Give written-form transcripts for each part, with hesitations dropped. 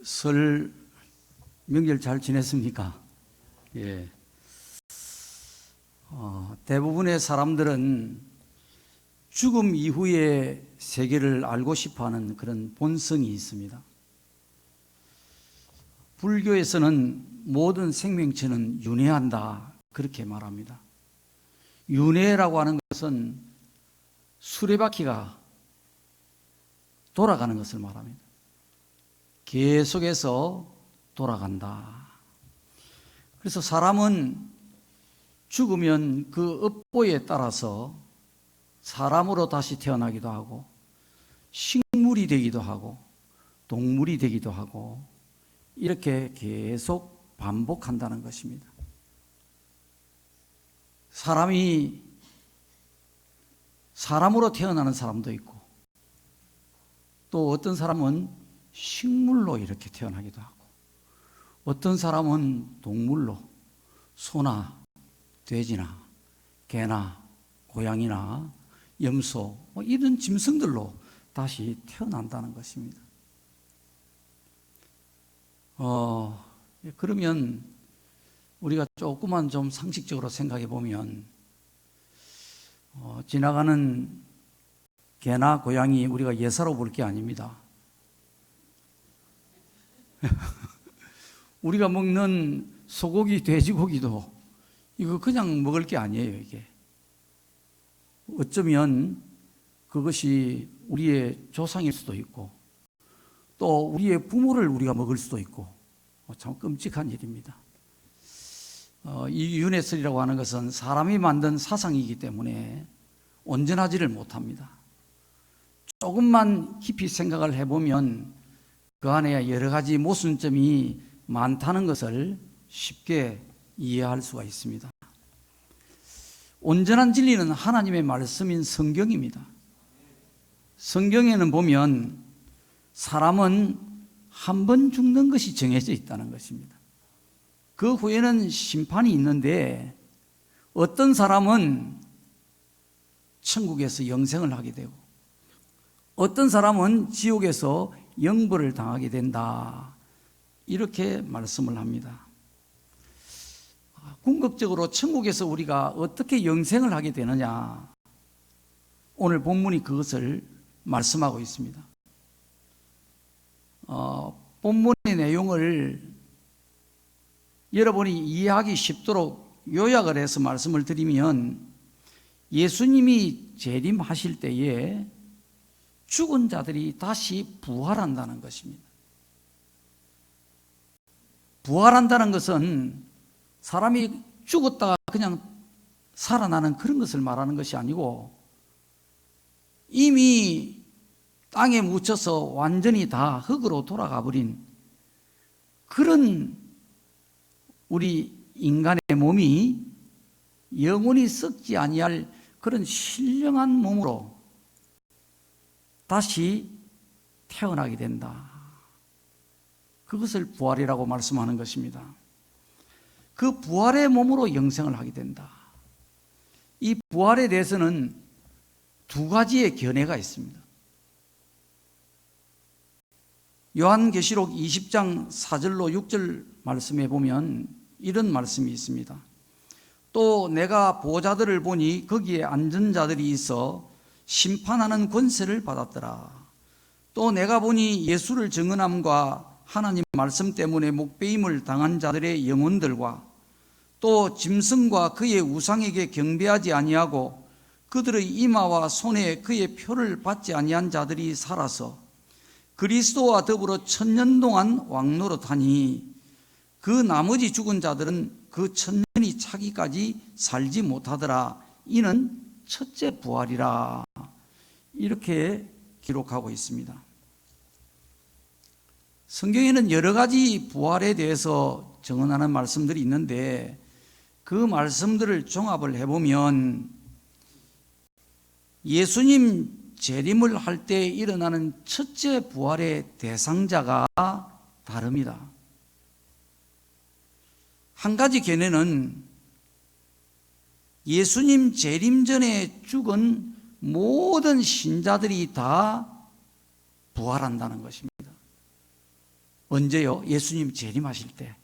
설 명절 잘 지냈습니까? 예. 대부분의 사람들은 죽음 이후의 세계를 알고 싶어 하는 그런 본성이 있습니다. 불교에서는 모든 생명체는 윤회한다, 그렇게 말합니다. 윤회라고 하는 것은 수레바퀴가 돌아가는 것을 말합니다. 계속해서 돌아간다. 그래서 사람은 죽으면 그 업보에 따라서 사람으로 다시 태어나기도 하고, 식물이 되기도 하고, 동물이 되기도 하고, 이렇게 계속 반복한다는 것입니다. 사람이 사람으로 태어나는 사람도 있고, 또 어떤 사람은 식물로 이렇게 태어나기도 하고, 어떤 사람은 동물로, 소나 돼지나 개나 고양이나 염소, 이런 짐승들로 다시 태어난다는 것입니다. 그러면 우리가 조금만 좀 상식적으로 생각해 보면, 지나가는 개나 고양이 우리가 예사로 볼 게 아닙니다. 우리가 먹는 소고기, 돼지고기도 이거 그냥 먹을 게 아니에요, 이게. 어쩌면 그것이 우리의 조상일 수도 있고, 또 우리의 부모를 우리가 먹을 수도 있고, 참 끔찍한 일입니다. 이 윤회설이라고 하는 것은 사람이 만든 사상이기 때문에 온전하지를 못합니다. 조금만 깊이 생각을 해보면 그 안에 여러 가지 모순점이 많다는 것을 쉽게 이해할 수가 있습니다. 온전한 진리는 하나님의 말씀인 성경입니다. 성경에는 보면 사람은 한 번 죽는 것이 정해져 있다는 것입니다. 그 후에는 심판이 있는데, 어떤 사람은 천국에서 영생을 하게 되고, 어떤 사람은 지옥에서 영벌을 당하게 된다, 이렇게 말씀을 합니다. 궁극적으로 천국에서 우리가 어떻게 영생을 하게 되느냐, 오늘 본문이 그것을 말씀하고 있습니다. 본문의 내용을 여러분이 이해하기 쉽도록 요약을 해서 말씀을 드리면, 예수님이 재림하실 때에 죽은 자들이 다시 부활한다는 것입니다. 부활한다는 것은 사람이 죽었다가 그냥 살아나는 그런 것을 말하는 것이 아니고, 이미 땅에 묻혀서 완전히 다 흙으로 돌아가 버린 그런 우리 인간의 몸이 영원히 썩지 아니할 그런 신령한 몸으로 다시 태어나게 된다. 그것을 부활이라고 말씀하는 것입니다. 그 부활의 몸으로 영생을 하게 된다. 이 부활에 대해서는 두 가지의 견해가 있습니다. 요한계시록 20장 4절로 6절 말씀에 보면 이런 말씀이 있습니다. 또 내가 보좌들을 보니 거기에 앉은 자들이 있어 심판하는 권세를 받았더라. 또 내가 보니 예수를 증언함과 하나님 말씀 때문에 목배임을 당한 자들의 영혼들과 또 짐승과 그의 우상에게 경배하지 아니하고 그들의 이마와 손에 그의 표를 받지 아니한 자들이 살아서 그리스도와 더불어 1000년 동안 왕노릇하니, 그 나머지 죽은 자들은 그 1000년이 차기까지 살지 못하더라. 이는 첫째 부활이라. 이렇게 기록하고 있습니다. 성경에는 여러 가지 부활에 대해서 증언하는 말씀들이 있는데, 그 말씀들을 종합을 해보면 예수님 재림을 할 때 일어나는 첫째 부활의 대상자가 다릅니다. 한 가지 견해는 예수님 재림 전에 죽은 모든 신자들이 다 부활한다는 것입니다. 언제요? 예수님 재림하실 때,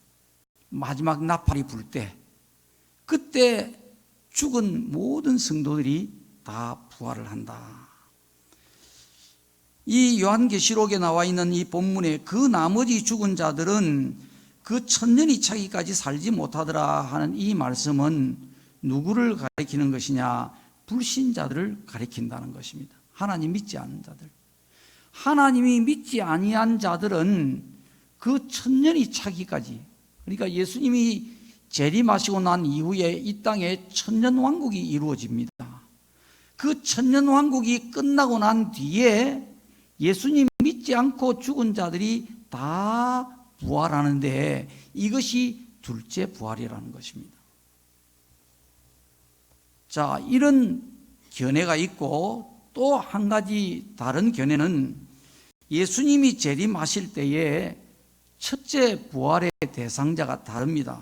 마지막 나팔이 불 때, 그때 죽은 모든 성도들이 다 부활을 한다. 이 요한계시록에 나와 있는 이 본문에 그 나머지 죽은 자들은 그 천년이 차기까지 살지 못하더라 하는 이 말씀은 누구를 가리키는 것이냐? 불신자들을 가리킨다는 것입니다. 하나님 믿지 않는 자들. 하나님이 믿지 아니한 자들은 그 천년이 차기까지, 그러니까 예수님이 재림하시고 난 이후에 이 땅에 천년왕국이 이루어집니다. 그 천년왕국이 끝나고 난 뒤에 예수님 믿지 않고 죽은 자들이 다 부활하는데 이것이 둘째 부활이라는 것입니다. 자, 이런 견해가 있고 또 한 가지 다른 견해는 예수님이 재림하실 때에 첫째 부활의 대상자가 다릅니다.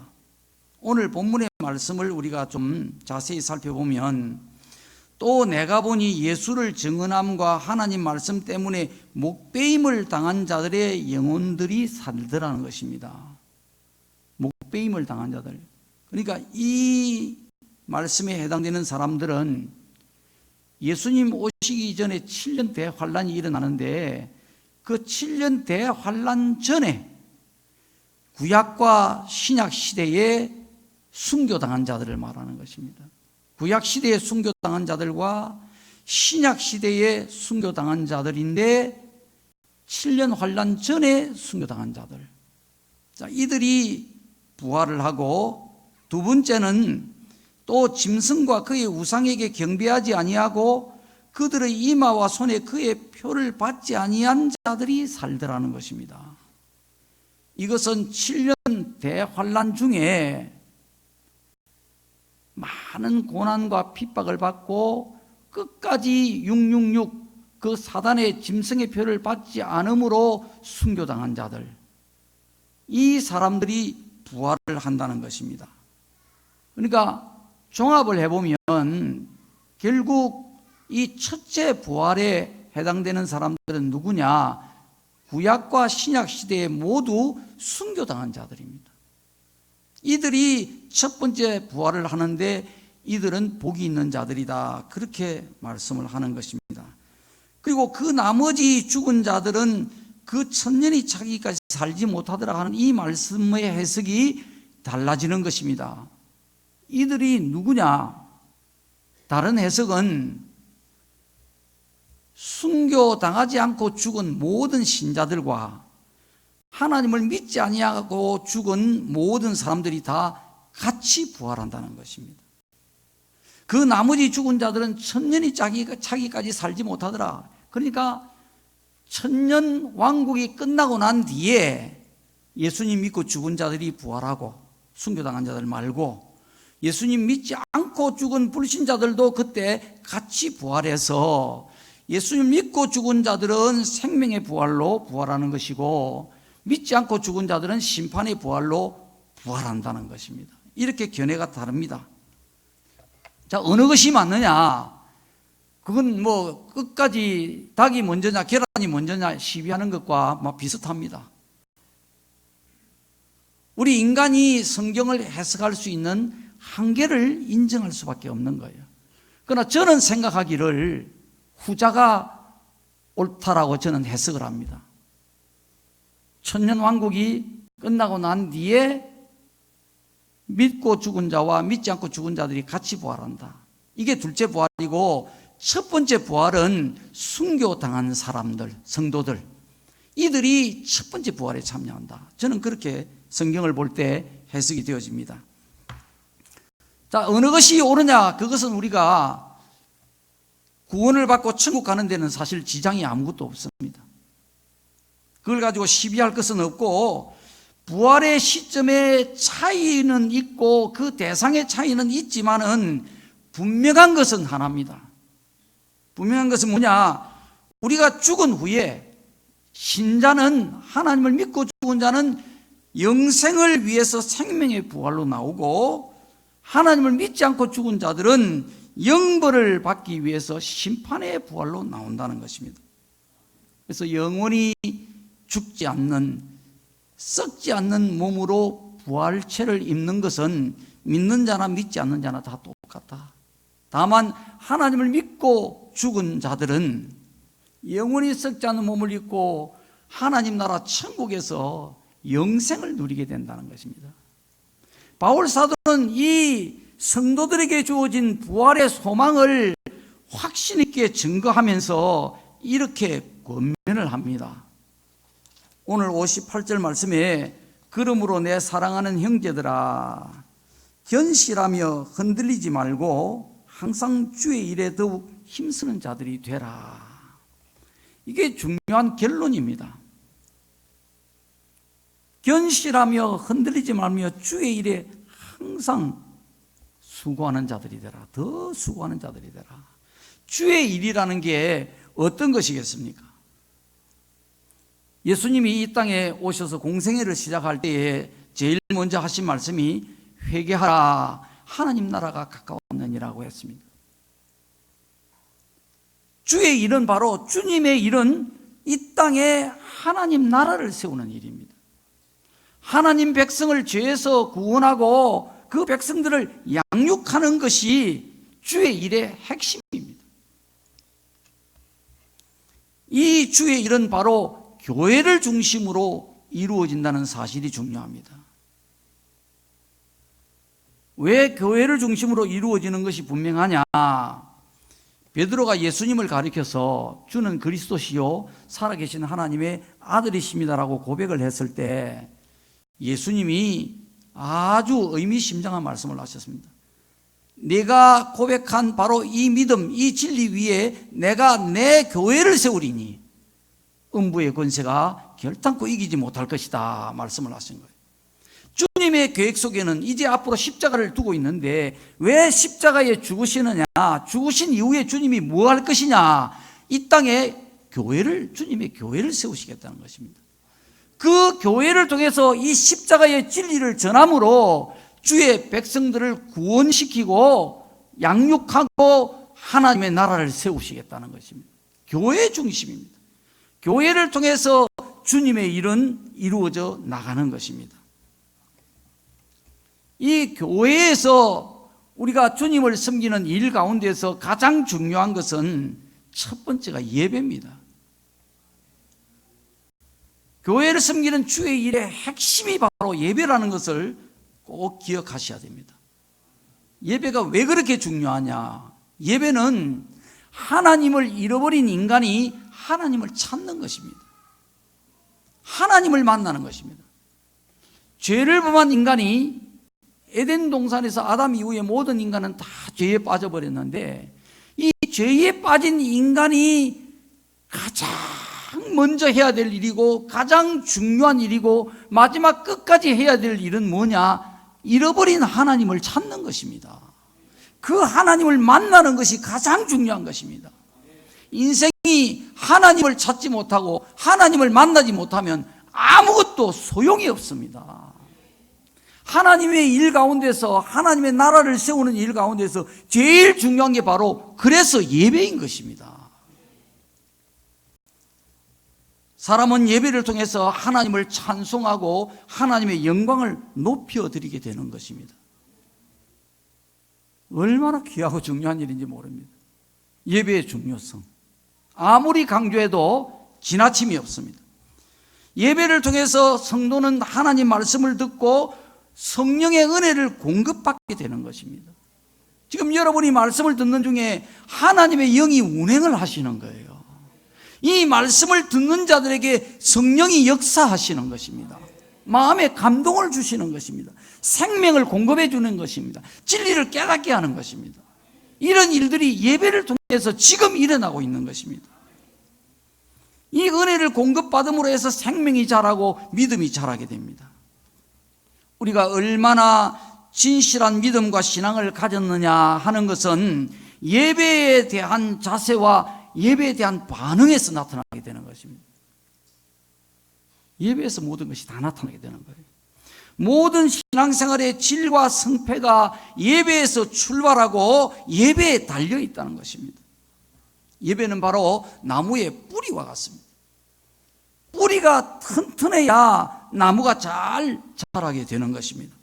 오늘 본문의 말씀을 우리가 좀 자세히 살펴보면 또 내가 보니 예수를 증언함과 하나님 말씀 때문에 목배임을 당한 자들의 영혼들이 살더라는 것입니다. 목배임을 당한 자들. 그러니까 이 말씀에 해당되는 사람들은 예수님 오시기 전에 7년 대환란이 일어나는데 그 7년 대환란 전에 구약과 신약 시대에 순교당한 자들을 말하는 것입니다. 구약 시대에 순교당한 자들과 신약 시대에 순교당한 자들인데 7년 환란 전에 순교당한 자들. 자, 이들이 부활을 하고 두 번째는 또 짐승과 그의 우상에게 경배하지 아니하고 그들의 이마와 손에 그의 표를 받지 아니한 자들이 살더라는 것입니다. 이것은 7년 대환란 중에 많은 고난과 핍박을 받고 끝까지 666 그 사단의 짐승의 표를 받지 않음으로 순교당한 자들, 이 사람들이 부활을 한다는 것입니다. 그러니까 종합을 해보면 결국 이 첫째 부활에 해당되는 사람들은 누구냐? 구약과 신약 시대에 모두 순교당한 자들입니다. 이들이 첫 번째 부활을 하는데 이들은 복이 있는 자들이다, 그렇게 말씀을 하는 것입니다. 그리고 그 나머지 죽은 자들은 그 천년이 차기까지 살지 못하더라 하는 이 말씀의 해석이 달라지는 것입니다. 이들이 누구냐? 다른 해석은 순교당하지 않고 죽은 모든 신자들과 하나님을 믿지 아니하고 죽은 모든 사람들이 다 같이 부활한다는 것입니다. 그 나머지 죽은 자들은 천년이 차기까지 살지 못하더라. 그러니까 천년 왕국이 끝나고 난 뒤에 예수님 믿고 죽은 자들이 부활하고 순교당한 자들 말고 예수님 믿지 않고 죽은 불신자들도 그때 같이 부활해서 예수님 믿고 죽은 자들은 생명의 부활로 부활하는 것이고 믿지 않고 죽은 자들은 심판의 부활로 부활한다는 것입니다. 이렇게 견해가 다릅니다. 자, 어느 것이 맞느냐? 그건 뭐 끝까지 닭이 먼저냐 계란이 먼저냐 시비하는 것과 비슷합니다. 우리 인간이 성경을 해석할 수 있는 한계를 인정할 수밖에 없는 거예요. 그러나 저는 생각하기를 후자가 옳다라고 저는 해석을 합니다. 천년왕국이 끝나고 난 뒤에 믿고 죽은 자와 믿지 않고 죽은 자들이 같이 부활한다. 이게 둘째 부활이고 첫 번째 부활은 순교당한 사람들, 성도들, 이들이 첫 번째 부활에 참여한다. 저는 그렇게 성경을 볼 때 해석이 되어집니다. 자, 어느 것이 옳으냐? 그것은 우리가 구원을 받고 천국 가는 데는 사실 지장이 아무것도 없습니다. 그걸 가지고 시비할 것은 없고 부활의 시점의 차이는 있고 그 대상의 차이는 있지만은 분명한 것은 하나입니다. 분명한 것은 뭐냐? 우리가 죽은 후에 신자는, 하나님을 믿고 죽은 자는 영생을 위해서 생명의 부활로 나오고 하나님을 믿지 않고 죽은 자들은 영벌을 받기 위해서 심판의 부활로 나온다는 것입니다. 그래서 영원히 죽지 않는 썩지 않는 몸으로 부활체를 입는 것은 믿는 자나 믿지 않는 자나 다 똑같다. 다만 하나님을 믿고 죽은 자들은 영원히 썩지 않는 몸을 입고 하나님 나라 천국에서 영생을 누리게 된다는 것입니다. 바울 사도는 이 성도들에게 주어진 부활의 소망을 확신 있게 증거하면서 이렇게 권면을 합니다. 오늘 58절 말씀에 그러므로 내 사랑하는 형제들아 견실하며 흔들리지 말고 항상 주의 일에 더욱 힘쓰는 자들이 되라. 이게 중요한 결론입니다. 견실하며 흔들리지 말며 주의 일에 항상 수고하는 자들이 되라. 더 수고하는 자들이 되라. 주의 일이라는 게 어떤 것이겠습니까? 예수님이 이 땅에 오셔서 공생애를 시작할 때에 제일 먼저 하신 말씀이 회개하라 하나님 나라가 가까웠느니라고 했습니다. 주의 일은 바로 주님의 일은 이 땅에 하나님 나라를 세우는 일입니다. 하나님 백성을 죄에서 구원하고 그 백성들을 양육하는 것이 주의 일의 핵심입니다. 이 주의 일은 바로 교회를 중심으로 이루어진다는 사실이 중요합니다. 왜 교회를 중심으로 이루어지는 것이 분명하냐? 베드로가 예수님을 가리켜서 주는 그리스도시요 살아계신 하나님의 아들이십니다라고 고백을 했을 때 예수님이 아주 의미심장한 말씀을 하셨습니다. 내가 고백한 바로 이 믿음, 이 진리 위에 내가 내 교회를 세우리니 음부의 권세가 결단코 이기지 못할 것이다 말씀을 하신 거예요. 주님의 계획 속에는 이제 앞으로 십자가를 두고 있는데 왜 십자가에 죽으시느냐? 죽으신 이후에 주님이 뭐 할 것이냐? 이 땅에 교회를, 주님의 교회를 세우시겠다는 것입니다. 그 교회를 통해서 이 십자가의 진리를 전함으로 주의 백성들을 구원시키고 양육하고 하나님의 나라를 세우시겠다는 것입니다. 교회 중심입니다. 교회를 통해서 주님의 일은 이루어져 나가는 것입니다. 이 교회에서 우리가 주님을 섬기는 일 가운데서 가장 중요한 것은 첫 번째가 예배입니다. 교회를 섬기는 주의 일의 핵심이 바로 예배라는 것을 꼭 기억하셔야 됩니다. 예배가 왜 그렇게 중요하냐? 예배는 하나님을 잃어버린 인간이 하나님을 찾는 것입니다. 하나님을 만나는 것입니다. 죄를 범한 인간이 에덴 동산에서 아담 이후에 모든 인간은 다 죄에 빠져버렸는데 이 죄에 빠진 인간이 가장 먼저 해야 될 일이고 가장 중요한 일이고 마지막 끝까지 해야 될 일은 뭐냐? 잃어버린 하나님을 찾는 것입니다. 그 하나님을 만나는 것이 가장 중요한 것입니다. 인생이 하나님을 찾지 못하고 하나님을 만나지 못하면 아무것도 소용이 없습니다. 하나님의 일 가운데서 하나님의 나라를 세우는 일 가운데서 제일 중요한 게 바로 그래서 예배인 것입니다. 사람은 예배를 통해서 하나님을 찬송하고 하나님의 영광을 높여드리게 되는 것입니다. 얼마나 귀하고 중요한 일인지 모릅니다. 예배의 중요성 아무리 강조해도 지나침이 없습니다. 예배를 통해서 성도는 하나님 말씀을 듣고 성령의 은혜를 공급받게 되는 것입니다. 지금 여러분이 말씀을 듣는 중에 하나님의 영이 운행을 하시는 거예요. 이 말씀을 듣는 자들에게 성령이 역사하시는 것입니다. 마음에 감동을 주시는 것입니다. 생명을 공급해 주는 것입니다. 진리를 깨닫게 하는 것입니다. 이런 일들이 예배를 통해서 지금 일어나고 있는 것입니다. 이 은혜를 공급받음으로 해서 생명이 자라고 믿음이 자라게 됩니다. 우리가 얼마나 진실한 믿음과 신앙을 가졌느냐 하는 것은 예배에 대한 자세와 예배에 대한 반응에서 나타나게 되는 것입니다. 예배에서 모든 것이 다 나타나게 되는 거예요. 모든 신앙생활의 질과 성패가 예배에서 출발하고 예배에 달려 있다는 것입니다. 예배는 바로 나무의 뿌리와 같습니다. 뿌리가 튼튼해야 나무가 잘 자라게 되는 것입니다.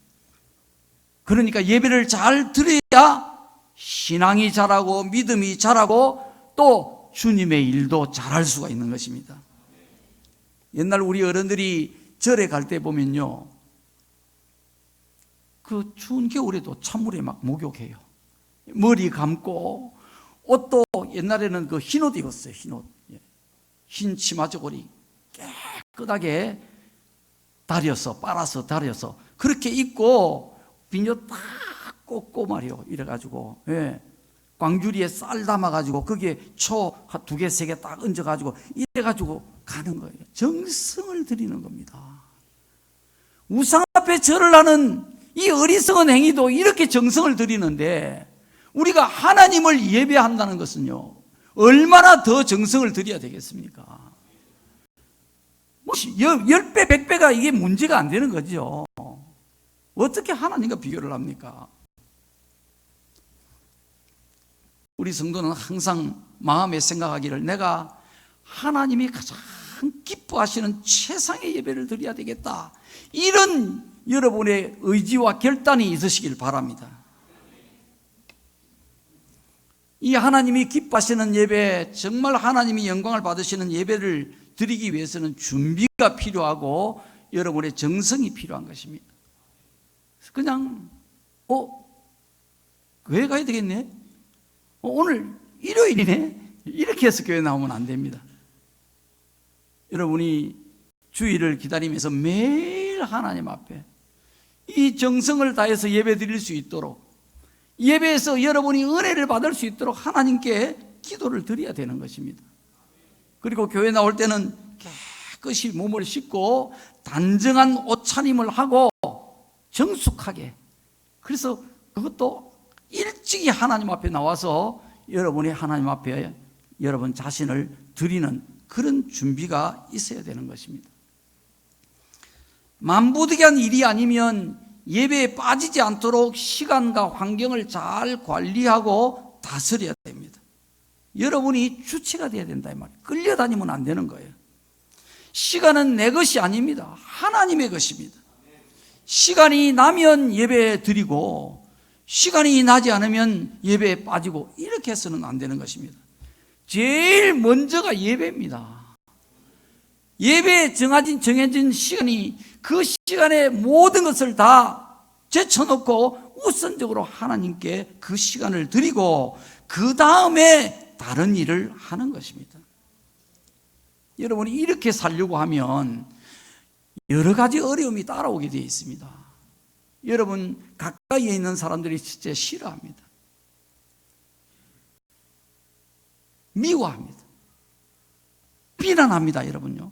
그러니까 예배를 잘 드려야 신앙이 자라고 믿음이 자라고 또 주님의 일도 잘할 수가 있는 것입니다. 옛날 우리 어른들이 절에 갈 때 보면요, 그 추운 겨울에도 찬물에 막 목욕해요. 머리 감고 옷도 옛날에는 그 흰옷 입었어요. 흰옷, 흰 치마 저고리 깨끗하게 빨아서 다려서 그렇게 입고 비녀 딱 꽂고 말이요, 이래가지고, 광주리에 쌀 담아가지고 거기에 초 2개, 3개 딱 얹어가지고 이래가지고 가는 거예요. 정성을 드리는 겁니다. 우상 앞에 절을 하는 이 어리석은 행위도 이렇게 정성을 드리는데, 우리가 하나님을 예배한다는 것은요, 얼마나 더 정성을 드려야 되겠습니까? 10배, 100배가 이게 문제가 안 되는 거죠. 어떻게 하나님과 비교를 합니까? 우리 성도는 항상 마음에 생각하기를, 내가 하나님이 가장 기뻐하시는 최상의 예배를 드려야 되겠다, 이런 여러분의 의지와 결단이 있으시길 바랍니다. 이 하나님이 기뻐하시는 예배, 정말 하나님이 영광을 받으시는 예배를 드리기 위해서는 준비가 필요하고 여러분의 정성이 필요한 것입니다. 그냥 교회 가야 되겠네, 오늘 일요일이네, 이렇게 해서 교회 나오면 안 됩니다. 여러분이 주일을 기다리면서 매일 하나님 앞에 이 정성을 다해서 예배 드릴 수 있도록, 예배에서 여러분이 은혜를 받을 수 있도록 하나님께 기도를 드려야 되는 것입니다. 그리고 교회 나올 때는 깨끗이 몸을 씻고 단정한 옷차림을 하고 정숙하게, 그래서 그것도 일찍이 하나님 앞에 나와서 여러분이 하나님 앞에 여러분 자신을 드리는 그런 준비가 있어야 되는 것입니다. 만부득이한 일이 아니면 예배에 빠지지 않도록 시간과 환경을 잘 관리하고 다스려야 됩니다. 여러분이 주체가 되어야 된다 이 말이에요. 끌려다니면 안 되는 거예요. 시간은 내 것이 아닙니다. 하나님의 것입니다. 시간이 나면 예배 드리고 시간이 나지 않으면 예배에 빠지고 이렇게 해서는 안 되는 것입니다. 제일 먼저가 예배입니다. 예배에 정해진 시간이, 그 시간에 모든 것을 다 제쳐놓고 우선적으로 하나님께 그 시간을 드리고 그 다음에 다른 일을 하는 것입니다. 여러분이 이렇게 살려고 하면 여러 가지 어려움이 따라오게 되어 있습니다. 여러분 가까이에 있는 사람들이 진짜 싫어합니다. 미워합니다. 비난합니다. 여러분요,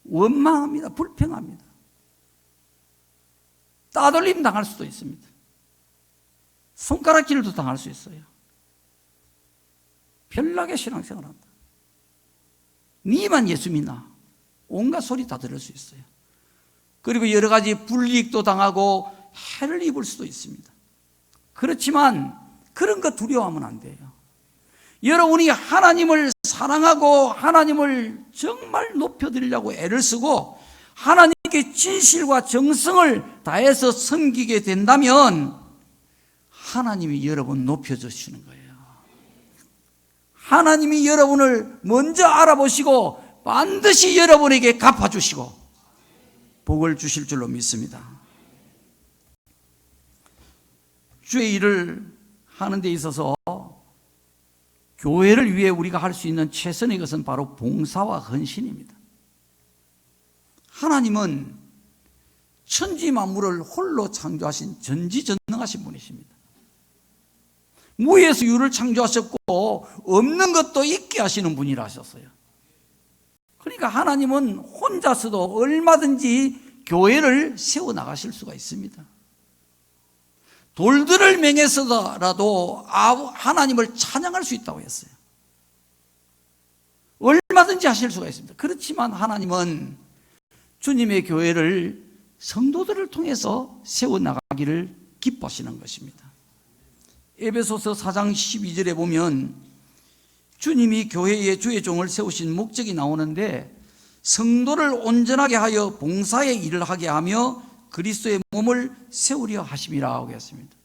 원망합니다. 불평합니다. 따돌림 당할 수도 있습니다. 손가락질도 당할 수 있어요. 별나게 신앙생활한다. 니만 예수 믿나? 온갖 소리 다 들을 수 있어요. 그리고 여러 가지 불이익도 당하고 해를 입을 수도 있습니다. 그렇지만 그런 거 두려워하면 안 돼요. 여러분이 하나님을 사랑하고 하나님을 정말 높여드리려고 애를 쓰고 하나님께 진실과 정성을 다해서 섬기게 된다면 하나님이 여러분 높여주시는 거예요. 하나님이 여러분을 먼저 알아보시고 반드시 여러분에게 갚아주시고 복을 주실 줄로 믿습니다. 주의 일을 하는 데 있어서 교회를 위해 우리가 할 수 있는 최선의 것은 바로 봉사와 헌신입니다. 하나님은 천지 만물을 홀로 창조하신 전지전능하신 분이십니다. 무에서 유를 창조하셨고 없는 것도 있게 하시는 분이라 하셨어요. 그러니까 하나님은 혼자서도 얼마든지 교회를 세워나가실 수가 있습니다. 돌들을 맹해서라도 하나님을 찬양할 수 있다고 했어요. 얼마든지 하실 수가 있습니다. 그렇지만 하나님은 주님의 교회를 성도들을 통해서 세워나가기를 기뻐하시는 것입니다. 에베소서 4장 12절에 보면 주님이 교회에 주의 종을 세우신 목적이 나오는데 성도를 온전하게 하여 봉사의 일을 하게 하며 그리스도의 몸을 세우려 하심이라 하고 했습니다.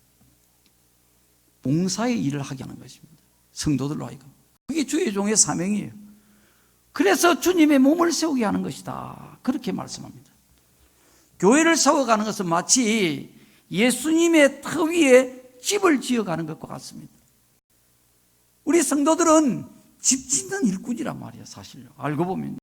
봉사의 일을 하게 하는 것입니다. 성도들로 하여금. 그게 주의 종의 사명이에요. 그래서 주님의 몸을 세우게 하는 것이다. 그렇게 말씀합니다. 교회를 세워가는 것은 마치 예수님의 터 위에 집을 지어가는 것과 같습니다. 우리 성도들은 집 짓는 일꾼이란 말이에요. 사실요. 알고 보면요.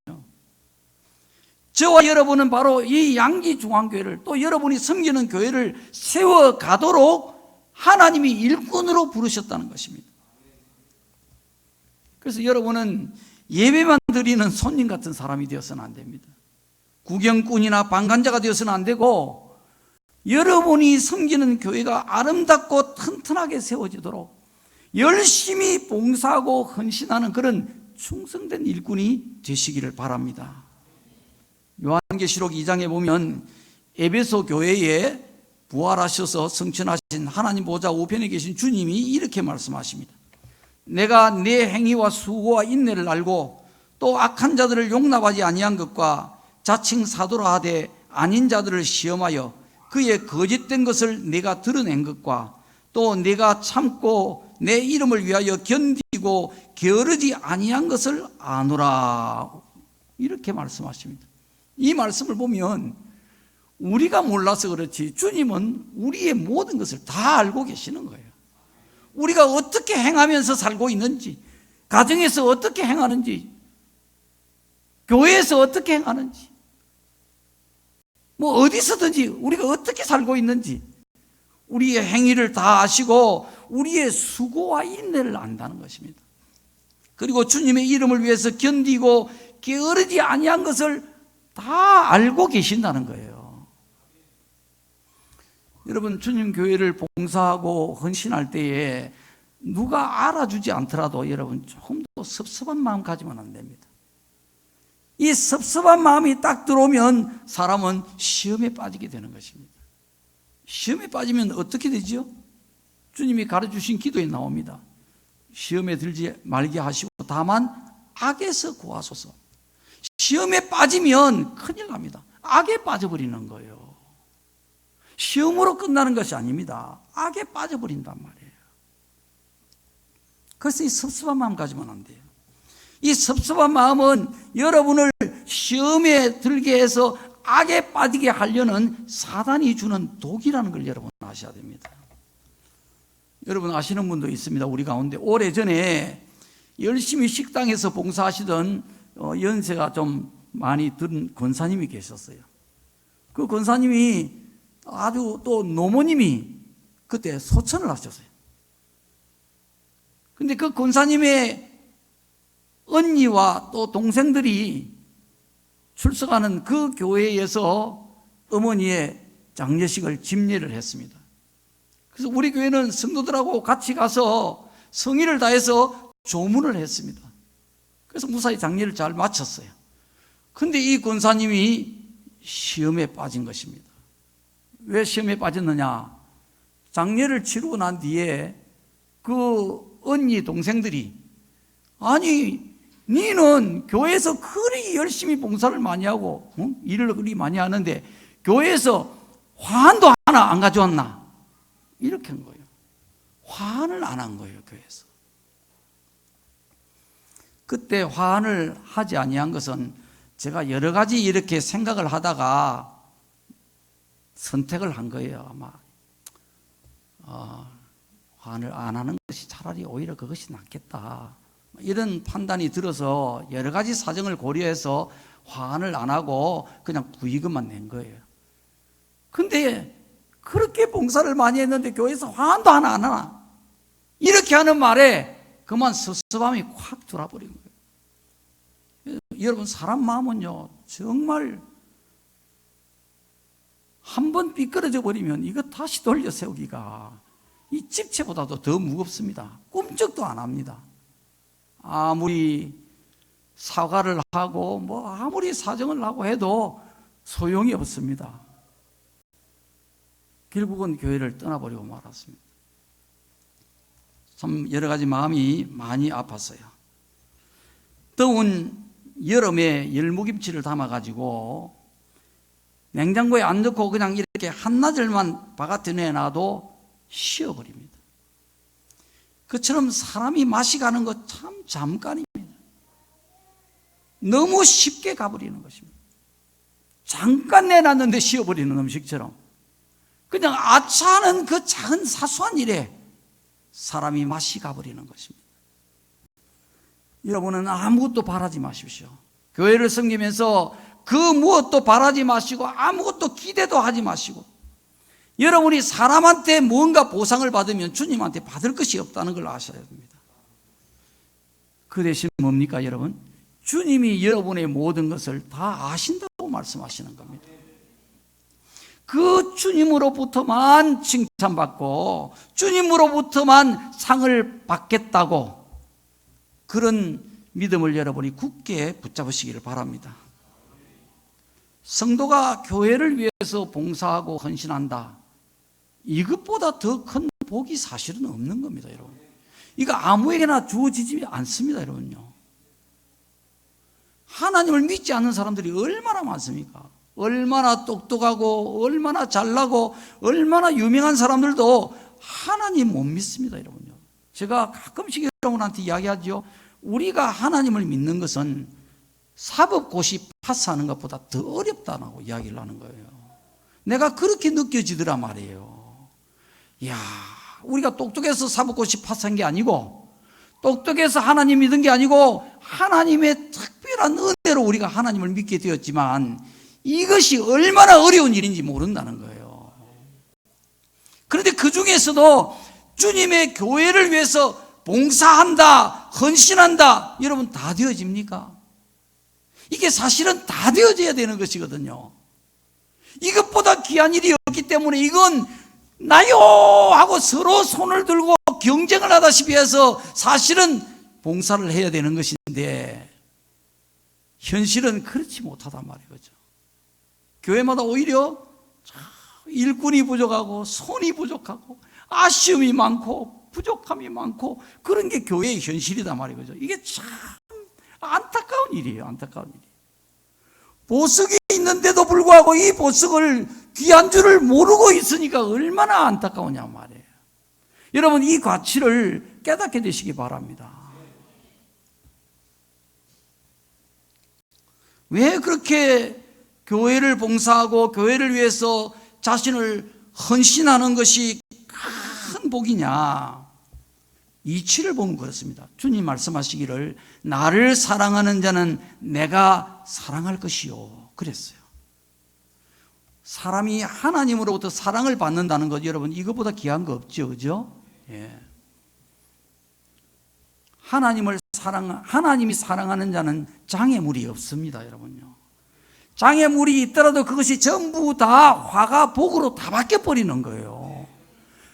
저와 여러분은 바로 이 양지중앙교회를, 또 여러분이 섬기는 교회를 세워가도록 하나님이 일꾼으로 부르셨다는 것입니다. 그래서 여러분은 예배만 드리는 손님 같은 사람이 되어서는 안 됩니다. 구경꾼이나 방관자가 되어서는 안 되고, 여러분이 섬기는 교회가 아름답고 튼튼하게 세워지도록 열심히 봉사하고 헌신하는 그런 충성된 일꾼이 되시기를 바랍니다. 요한계시록 2장에 보면 에베소 교회에 부활하셔서 승천하신 하나님 보좌 우편에 계신 주님이 이렇게 말씀하십니다. 내가 내 행위와 수고와 인내를 알고 또 악한 자들을 용납하지 아니한 것과 자칭 사도라 하되 아닌 자들을 시험하여 그의 거짓된 것을 내가 드러낸 것과 또 내가 참고 내 이름을 위하여 견디고 게으르지 아니한 것을 아노라. 이렇게 말씀하십니다. 이 말씀을 보면 우리가 몰라서 그렇지 주님은 우리의 모든 것을 다 알고 계시는 거예요. 우리가 어떻게 행하면서 살고 있는지, 가정에서 어떻게 행하는지, 교회에서 어떻게 행하는지, 뭐 어디서든지 우리가 어떻게 살고 있는지 우리의 행위를 다 아시고 우리의 수고와 인내를 안다는 것입니다. 그리고 주님의 이름을 위해서 견디고 게으르지 아니한 것을 다 알고 계신다는 거예요. 여러분, 주님 교회를 봉사하고 헌신할 때에 누가 알아주지 않더라도 여러분 조금 더 섭섭한 마음 가지면 안 됩니다. 이 섭섭한 마음이 딱 들어오면 사람은 시험에 빠지게 되는 것입니다. 시험에 빠지면 어떻게 되죠? 주님이 가르쳐주신 기도에 나옵니다. 시험에 들지 말게 하시고 다만 악에서 구하소서. 시험에 빠지면 큰일 납니다. 악에 빠져버리는 거예요. 시험으로 끝나는 것이 아닙니다. 악에 빠져버린단 말이에요. 그래서 이 섭섭한 마음 가지면 안 돼요. 이 섭섭한 마음은 여러분을 시험에 들게 해서 악에 빠지게 하려는 사단이 주는 독이라는 걸 여러분 아셔야 됩니다. 여러분 아시는 분도 있습니다. 우리 가운데 오래전에 열심히 식당에서 봉사하시던 연세가 좀 많이 든 권사님이 계셨어요. 그 권사님이 아주 또 노모님이 그때 소천을 하셨어요. 근데 그 권사님의 언니와 또 동생들이 출석하는 그 교회에서 어머니의 장례식을 집례를 했습니다. 그래서 우리 교회는 성도들하고 같이 가서 성의를 다해서 조문을 했습니다. 그래서 무사히 장례를 잘 마쳤어요. 그런데 이 권사님이 시험에 빠진 것입니다. 왜 시험에 빠졌느냐? 장례를 치르고 난 뒤에 그 언니 동생들이 아니 니는 교회에서 그리 열심히 봉사를 많이 하고 일을 그리 많이 하는데 교회에서 화환도 하나 안 가져왔나? 이렇게 한 거예요. 화환을 안 한 거예요. 교회에서. 그때 화환을 하지 아니한 것은 제가 여러 가지 이렇게 생각을 하다가 선택을 한 거예요. 아마 화환을 안 하는 것이 차라리 오히려 그것이 낫겠다, 이런 판단이 들어서 여러 가지 사정을 고려해서 화환을 안 하고 그냥 부의금만 낸 거예요. 근데 그렇게 봉사를 많이 했는데 교회에서 화환도 하나 안 하나? 이렇게 하는 말에 그만 섭섭함이 확 돌아버린 거예요. 여러분 사람 마음은요 정말 한 번 삐끄러져 버리면 이거 다시 돌려 세우기가 이 집채보다도 더 무겁습니다. 꿈쩍도 안 합니다. 아무리 사과를 하고 뭐 아무리 사정을 하고 해도 소용이 없습니다. 결국은 교회를 떠나버리고 말았습니다. 참 여러 가지 마음이 많이 아팠어요. 더운 여름에 열무김치를 담아가지고 냉장고에 안 넣고 그냥 이렇게 한나절만 바깥에 내놔도 쉬어버립니다. 그처럼 사람이 맛이 가는 것 참 잠깐입니다. 너무 쉽게 가버리는 것입니다. 잠깐 내놨는데 쉬어버리는 음식처럼 그냥 아차하는 그 작은 사소한 일에 사람이 맛이 가버리는 것입니다. 여러분은 아무것도 바라지 마십시오. 교회를 섬기면서 그 무엇도 바라지 마시고 아무것도 기대도 하지 마시고, 여러분이 사람한테 뭔가 보상을 받으면 주님한테 받을 것이 없다는 걸 아셔야 됩니다. 그 대신 뭡니까 여러분? 주님이 여러분의 모든 것을 다 아신다고 말씀하시는 겁니다. 그 주님으로부터만 칭찬받고 주님으로부터만 상을 받겠다고, 그런 믿음을 여러분이 굳게 붙잡으시기를 바랍니다. 성도가 교회를 위해서 봉사하고 헌신한다, 이것보다 더 큰 복이 사실은 없는 겁니다. 여러분, 이거 아무에게나 주어지지 않습니다. 여러분요, 하나님을 믿지 않는 사람들이 얼마나 많습니까? 얼마나 똑똑하고 얼마나 잘나고 얼마나 유명한 사람들도 하나님 못 믿습니다. 여러분요, 제가 가끔씩 여러분한테 이야기하죠. 우리가 하나님을 믿는 것은 사법고시 파스하는 것보다 더 어렵다고 이야기를 하는 거예요. 내가 그렇게 느껴지더라 말이에요. 이야, 우리가 똑똑해서 사법고시 파스한 게 아니고, 똑똑해서 하나님 믿은 게 아니고, 하나님의 특별한 은혜로 우리가 하나님을 믿게 되었지만 이것이 얼마나 어려운 일인지 모른다는 거예요. 그런데 그 중에서도 주님의 교회를 위해서 봉사한다, 헌신한다, 여러분 다 되어집니까? 이게 사실은 다 되어져야 되는 것이거든요. 이것보다 귀한 일이 없기 때문에 이건 나요 하고 서로 손을 들고 경쟁을 하다시피 해서 사실은 봉사를 해야 되는 것인데, 현실은 그렇지 못하단 말이죠. 교회마다 오히려 일꾼이 부족하고 손이 부족하고 아쉬움이 많고 부족함이 많고, 그런 게 교회의 현실이단 말이죠. 이게 참 안타까운 일이에요. 안타까운 일이에요. 보석이 있는데도 불구하고 이 보석을 귀한 줄을 모르고 있으니까 얼마나 안타까우냐 말이에요. 여러분, 이 가치를 깨닫게 되시기 바랍니다. 왜 그렇게 교회를 봉사하고 교회를 위해서 자신을 헌신하는 것이 큰 복이냐? 이치를 보면 그렇습니다. 주님 말씀하시기를 나를 사랑하는 자는 내가 사랑할 것이요, 그랬어요. 사람이 하나님으로부터 사랑을 받는다는 것, 여러분 이것보다 귀한 거 없죠, 그죠? 예. 하나님이 사랑하는 자는 장애물이 없습니다, 여러분요. 장애물이 있더라도 그것이 전부 다 화가 복으로 다 바뀌어버리는 거예요.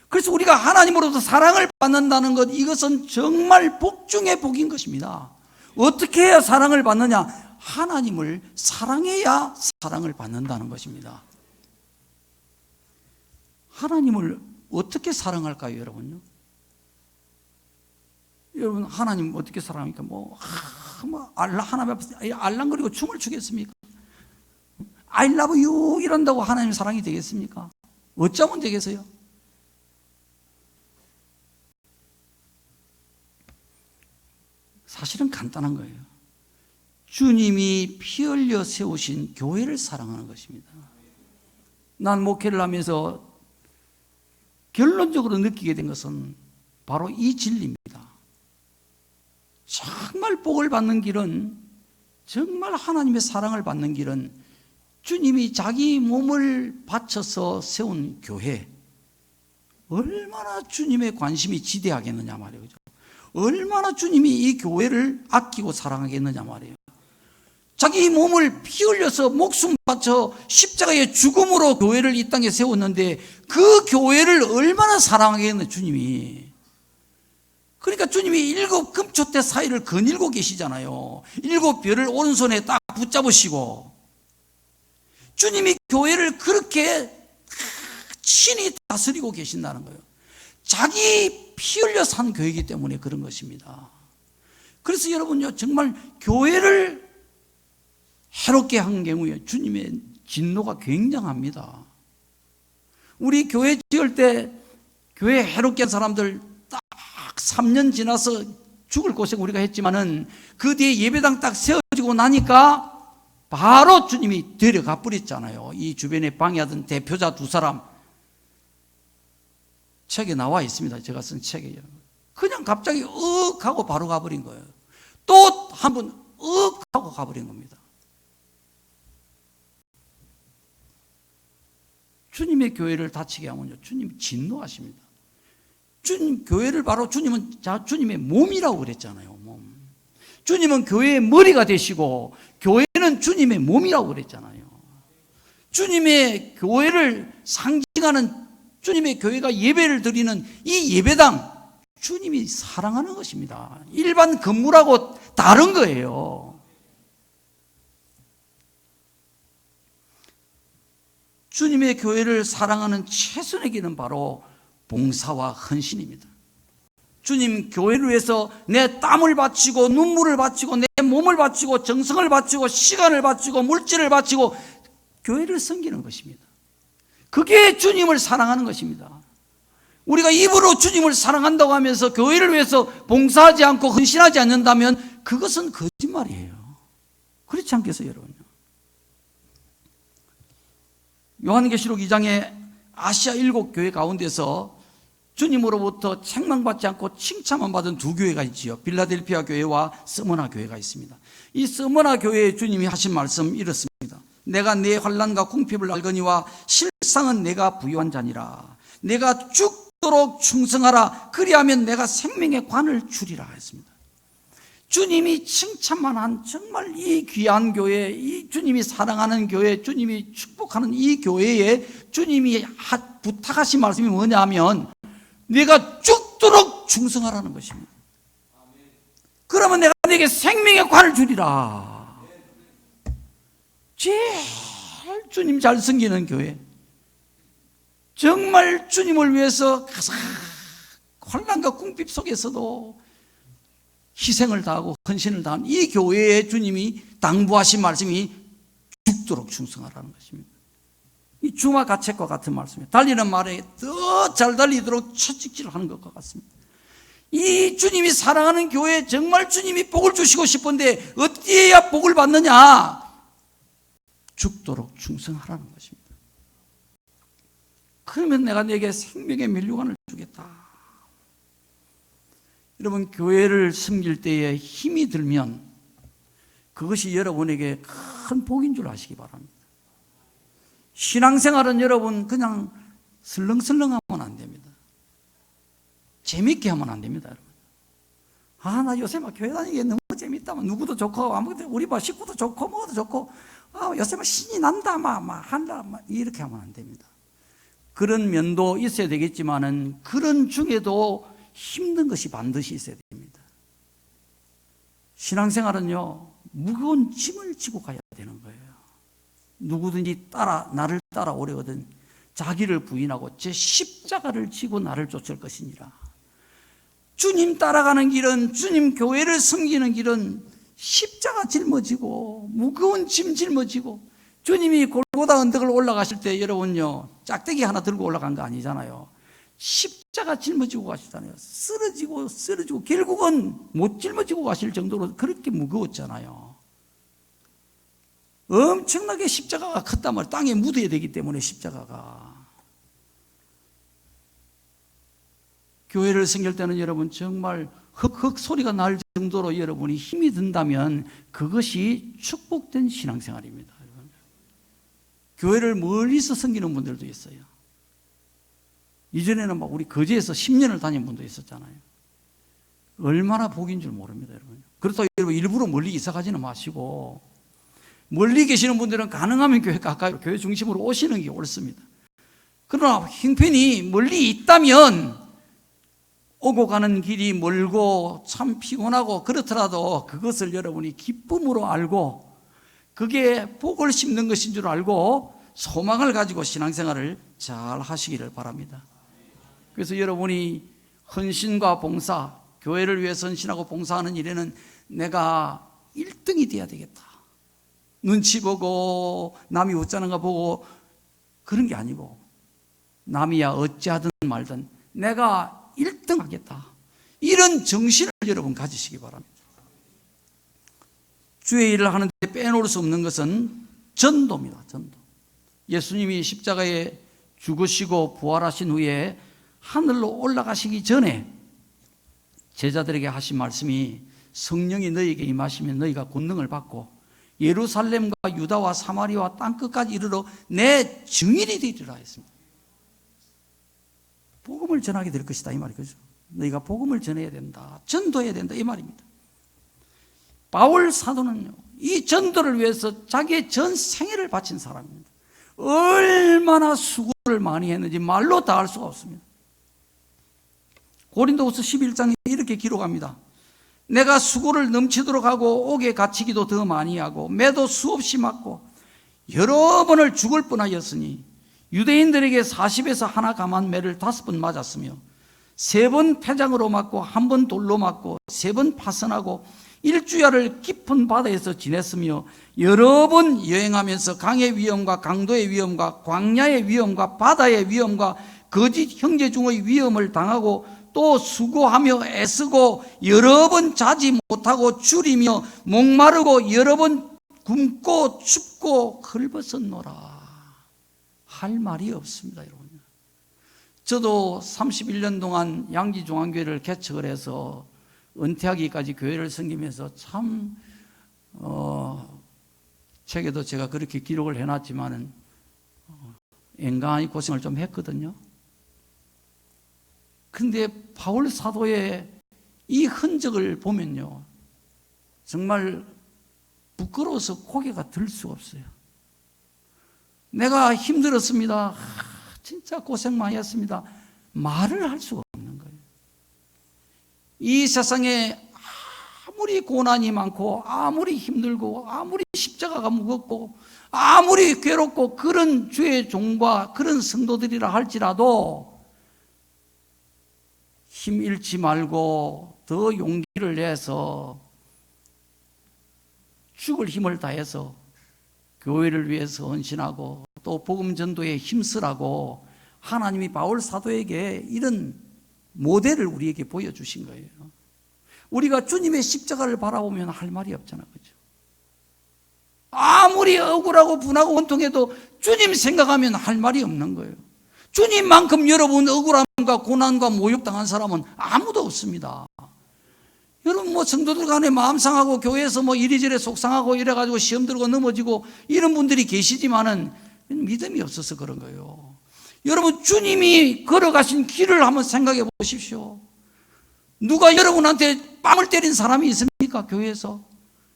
그래서 우리가 하나님으로부터 사랑을 받는다는 것, 이것은 정말 복 중의 복인 것입니다. 어떻게 해야 사랑을 받느냐? 하나님을 사랑해야 사랑을 받는다는 것입니다. 하나님을 어떻게 사랑할까요, 여러분요? 여러분, 하나님 어떻게 사랑합니까? 하나님 앞에서 알랑거리고 춤을 추겠습니까? I love you 이런다고 하나님 사랑이 되겠습니까? 어쩌면 되겠어요? 사실은 간단한 거예요. 주님이 피 흘려 세우신 교회를 사랑하는 것입니다. 난 목회를 하면서 결론적으로 느끼게 된 것은 바로 이 진리입니다. 정말 복을 받는 길은, 정말 하나님의 사랑을 받는 길은 주님이 자기 몸을 바쳐서 세운 교회, 얼마나 주님의 관심이 지대하겠느냐 말이에요. 얼마나 주님이 이 교회를 아끼고 사랑하겠느냐 말이에요. 자기 몸을 피 흘려서 목숨 바쳐 십자가의 죽음으로 교회를 이 땅에 세웠는데 그 교회를 얼마나 사랑하겠느냐 주님이. 그러니까 주님이 7 금초대 사이를 거닐고 계시잖아요. 7 별을 오른손에 딱 붙잡으시고 주님이 교회를 그렇게 친히 다스리고 계신다는 거예요. 자기 피 흘려 산 교회이기 때문에 그런 것입니다. 그래서 여러분요, 정말 교회를 해롭게 한 경우에 주님의 진노가 굉장합니다. 우리 교회 지을 때 교회 해롭게 한 사람들 딱 3년 지나서 죽을 고생 우리가 했지만은 그 뒤에 예배당 딱 세워지고 나니까 바로 주님이 데려가 버렸잖아요. 이 주변에 방해하던 대표자 2사람 책에 나와 있습니다. 제가 쓴 책에. 그냥 갑자기 하고 바로 가버린 거예요. 또 한 번 하고 가버린 겁니다. 주님의 교회를 다치게 하면요, 주님 진노하십니다. 주님 교회를 바로 주님의 몸이라고 그랬잖아요. 몸. 주님은 교회의 머리가 되시고 교회는 주님의 몸이라고 그랬잖아요. 주님의 교회를 상징하는 주님의 교회가 예배를 드리는 이 예배당, 주님이 사랑하는 것입니다. 일반 건물하고 다른 거예요. 주님의 교회를 사랑하는 최선의 길은 바로 봉사와 헌신입니다. 주님 교회를 위해서 내 땀을 바치고 눈물을 바치고 내 몸을 바치고 정성을 바치고 시간을 바치고 물질을 바치고 교회를 섬기는 것입니다. 그게 주님을 사랑하는 것입니다. 우리가 입으로 주님을 사랑한다고 하면서 교회를 위해서 봉사하지 않고 헌신하지 않는다면 그것은 거짓말이에요. 그렇지 않겠어요, 여러분? 요한계시록 2장에 아시아 7교회 가운데서 주님으로부터 책망받지 않고 칭찬만 받은 2교회가 있지요. 빌라델피아 교회와 스무나 교회가 있습니다. 이 스무나 교회에 주님이 하신 말씀 이렇습니다. 내가 네 환난과 궁핍을 알거니와 실상은 내가 부유한 자니라. 내가 죽도록 충성하라. 그리하면 내가 생명의 관을 주리라 했습니다. 주님이 칭찬만 한 정말 이 귀한 교회, 이 주님이 사랑하는 교회, 주님이 축복하는 이 교회에 주님이 부탁하신 말씀이 뭐냐면 내가 죽도록 충성하라는 것입니다. 그러면 내가 네게 생명의 관을 주리라. 제일 주님 잘 섬기는 교회, 정말 주님을 위해서 가장 환난과 궁핍 속에서도 희생을 다하고 헌신을 다한 이 교회에 주님이 당부하신 말씀이 죽도록 충성하라는 것입니다. 이 주마 가책과 같은 말씀이에요. 달리는 말에 더 잘 달리도록 채찍질을 하는 것과 같습니다. 이 주님이 사랑하는 교회에 정말 주님이 복을 주시고 싶은데 어떻게 해야 복을 받느냐? 죽도록 충성하라는 것입니다. 그러면 내가 네게 생명의 면류관을 주겠다. 여러분, 교회를 섬길 때에 힘이 들면 그것이 여러분에게 큰 복인 줄 아시기 바랍니다. 신앙생활은 여러분 그냥 슬렁슬렁 하면 안 됩니다. 재밌게 하면 안 됩니다, 여러분. 나 요새 막 교회 다니기 너무 재밌다. 누구도 좋고, 우리 식구도 좋고, 뭐도 좋고, 요새 막 신이 난다, 한다, 이렇게 하면 안 됩니다. 그런 면도 있어야 되겠지만은, 그런 중에도 힘든 것이 반드시 있어야 됩니다. 신앙생활은요, 무거운 짐을 지고 가야 되는 거예요. 누구든지 나를 따라오려거든 자기를 부인하고 제 십자가를 지고 나를 쫓을 것이니라. 주님 따라가는 길은, 주님 교회를 섬기는 길은 십자가 짊어지고 무거운 짐 짊어지고, 주님이 골고다 언덕을 올라가실 때 여러분요, 짝대기 하나 들고 올라간 거 아니잖아요. 십자가 짊어지고 가시잖아요. 쓰러지고 결국은 못 짊어지고 가실 정도로 그렇게 무거웠잖아요. 엄청나게 십자가가 컸단 말이에요. 땅에 묻어야 되기 때문에 십자가가. 교회를 섬길 때는 여러분 정말 흑흑 소리가 날 정도로 여러분이 힘이 든다면 그것이 축복된 신앙생활입니다. 교회를 멀리서 섬기는 분들도 있어요. 이전에는 막 우리 거제에서 10년을 다닌 분도 있었잖아요. 얼마나 복인 줄 모릅니다, 여러분. 그렇다고 여러분 일부러 멀리 이사 가지는 마시고, 멀리 계시는 분들은 가능하면 교회 가까이, 교회 중심으로 오시는 게 옳습니다. 그러나 형편이 멀리 있다면 오고 가는 길이 멀고 참 피곤하고 그렇더라도 그것을 여러분이 기쁨으로 알고 그게 복을 심는 것인 줄 알고 소망을 가지고 신앙생활을 잘 하시기를 바랍니다. 그래서 여러분이 헌신과 봉사, 교회를 위해서 헌신하고 봉사하는 일에는 내가 1등이 돼야 되겠다. 눈치 보고 남이 웃자는가 보고 그런 게 아니고, 남이야 어찌하든 말든 내가 1등 하겠다, 이런 정신을 여러분 가지시기 바랍니다. 주의 일을 하는데 빼놓을 수 없는 것은 전도입니다. 전도. 예수님이 십자가에 죽으시고 부활하신 후에 하늘로 올라가시기 전에 제자들에게 하신 말씀이, 성령이 너희에게 임하시면 너희가 권능을 받고 예루살렘과 유다와 사마리아와 땅끝까지 이르러 내 증인이 되리라 했습니다. 복음을 전하게 될 것이다, 이 말이죠. 너희가 복음을 전해야 된다, 전도해야 된다, 이 말입니다. 바울 사도는요, 이 전도를 위해서 자기의 전 생애를 바친 사람입니다. 얼마나 수고를 많이 했는지 말로 다 할 수가 없습니다. 고린도후서 11장에 이렇게 기록합니다. 내가 수고를 넘치도록 하고 옥에 갇히기도 더 많이 하고 매도 수없이 맞고 여러 번을 죽을 뻔하였으니 유대인들에게 40에서 하나 감한 매를 5번 맞았으며 3번 패장으로 맞고 1번 돌로 맞고 3번 파선하고 일주야를 깊은 바다에서 지냈으며 여러 번 여행하면서 강의 위험과 강도의 위험과 광야의 위험과 바다의 위험과 거짓 형제 중의 위험을 당하고 또 수고하며 애쓰고 여러 번 자지 못하고 줄이며 목마르고 여러 번 굶고 춥고 헐벗었노라. 할 말이 없습니다, 여러분. 저도 31년 동안 양지중앙교회를 개척을 해서 은퇴하기까지 교회를 섬기면서 참 책에도 제가 그렇게 기록을 해놨지만은 앵간히 고생을 좀 했거든요. 근데 바울 사도의 이 흔적을 보면요, 정말 부끄러워서 고개가 들 수가 없어요. 내가 힘들었습니다, 진짜 고생 많이 했습니다, 말을 할 수가 없는 거예요. 이 세상에 아무리 고난이 많고 아무리 힘들고 아무리 십자가가 무겁고 아무리 괴롭고 그런 주의 종과 그런 성도들이라 할지라도 힘 잃지 말고 더 용기를 내서 죽을 힘을 다해서 교회를 위해서 헌신하고 또 복음 전도에 힘쓰라고 하나님이 바울 사도에게 이런 모델을 우리에게 보여주신 거예요. 우리가 주님의 십자가를 바라보면 할 말이 없잖아, 그죠? 아무리 억울하고 분하고 원통해도 주님 생각하면 할 말이 없는 거예요. 주님만큼 여러분 억울함과 고난과 모욕당한 사람은 아무도 없습니다. 여러분 성도들 간에 마음 상하고 교회에서 이리저리 속상하고 이래가지고 시험 들고 넘어지고 이런 분들이 계시지만은 믿음이 없어서 그런 거예요. 여러분 주님이 걸어가신 길을 한번 생각해 보십시오. 누가 여러분한테 빵을 때린 사람이 있습니까? 교회에서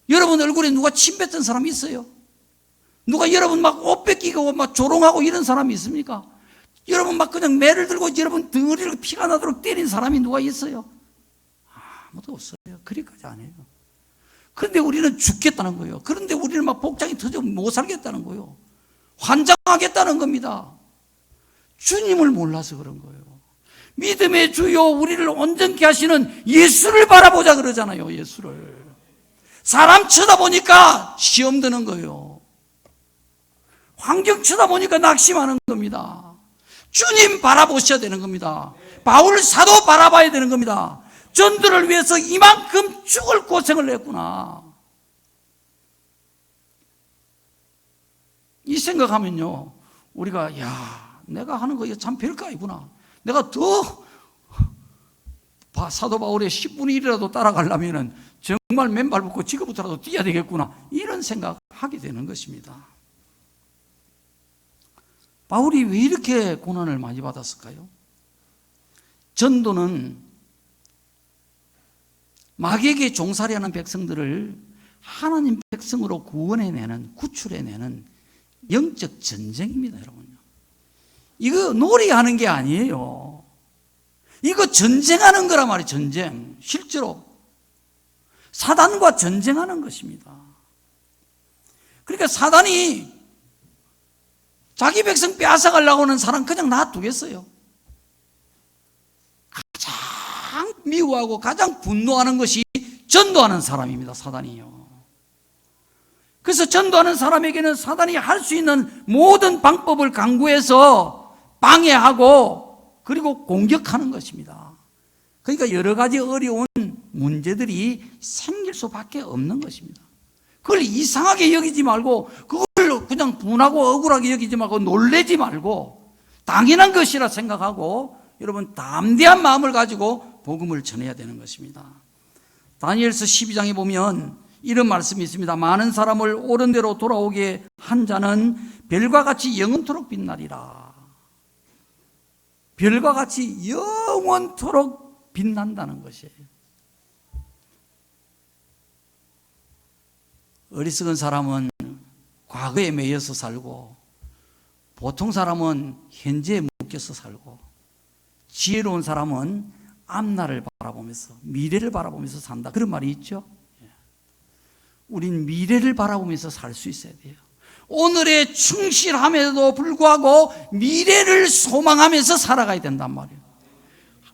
여러분 얼굴에 누가 침 뱉은 사람이 있어요? 누가 여러분 막 옷 뺏기고 막 조롱하고 이런 사람이 있습니까? 여러분 막 그냥 매를 들고 여러분 덩어리를 피가 나도록 때린 사람이 누가 있어요? 아무도 없어요. 그리까지 안 해요. 그런데 우리는 죽겠다는 거예요. 그런데 우리는 막 복장이 터져 못 살겠다는 거예요. 환장하겠다는 겁니다. 주님을 몰라서 그런 거예요. 믿음의 주요 우리를 온전케 하시는 예수를 바라보자 그러잖아요. 예수를. 사람 쳐다보니까 시험 드는 거예요. 환경 쳐다보니까 낙심하는 겁니다. 주님 바라보셔야 되는 겁니다. 바울 사도 바라봐야 되는 겁니다. 전도를 위해서 이만큼 죽을 고생을 했구나. 이 생각하면요, 우리가 내가 하는 거 참 별거 아니구나. 내가 더 사도 바울의 10분의 1이라도 따라가려면 정말 맨발 붙고 지금부터라도 뛰어야 되겠구나. 이런 생각하게 되는 것입니다. 바울이 왜 이렇게 고난을 많이 받았을까요? 전도는 마귀에게 종살이하는 백성들을 하나님 백성으로 구원해내는, 구출해내는 영적 전쟁입니다, 여러분요. 이거 놀이하는 게 아니에요. 이거 전쟁하는 거란 말이에요, 전쟁. 실제로 사단과 전쟁하는 것입니다. 그러니까 사단이 자기 백성 빼앗아가려고 하는 사람 그냥 놔두겠어요. 가장 미워하고 가장 분노하는 것이 전도하는 사람입니다, 사단이요. 그래서 전도하는 사람에게는 사단이 할 수 있는 모든 방법을 강구해서 방해하고 그리고 공격하는 것입니다. 그러니까 여러 가지 어려운 문제들이 생길 수밖에 없는 것입니다. 그걸 이상하게 여기지 말고, 그걸 그냥 분하고 억울하게 여기지 말고, 놀래지 말고 당연한 것이라 생각하고 여러분 담대한 마음을 가지고 복음을 전해야 되는 것입니다. 다니엘서 12장에 보면 이런 말씀이 있습니다. 많은 사람을 옳은 대로 돌아오게 한 자는 별과 같이 영원토록 빛나리라. 별과 같이 영원토록 빛난다는 것이에요. 어리석은 사람은 과거에 매여서 살고, 보통 사람은 현재에 묶여서 살고, 지혜로운 사람은 앞날을 바라보면서, 미래를 바라보면서 산다. 그런 말이 있죠. 우린 미래를 바라보면서 살 수 있어야 돼요. 오늘에 충실함에도 불구하고 미래를 소망하면서 살아가야 된단 말이에요.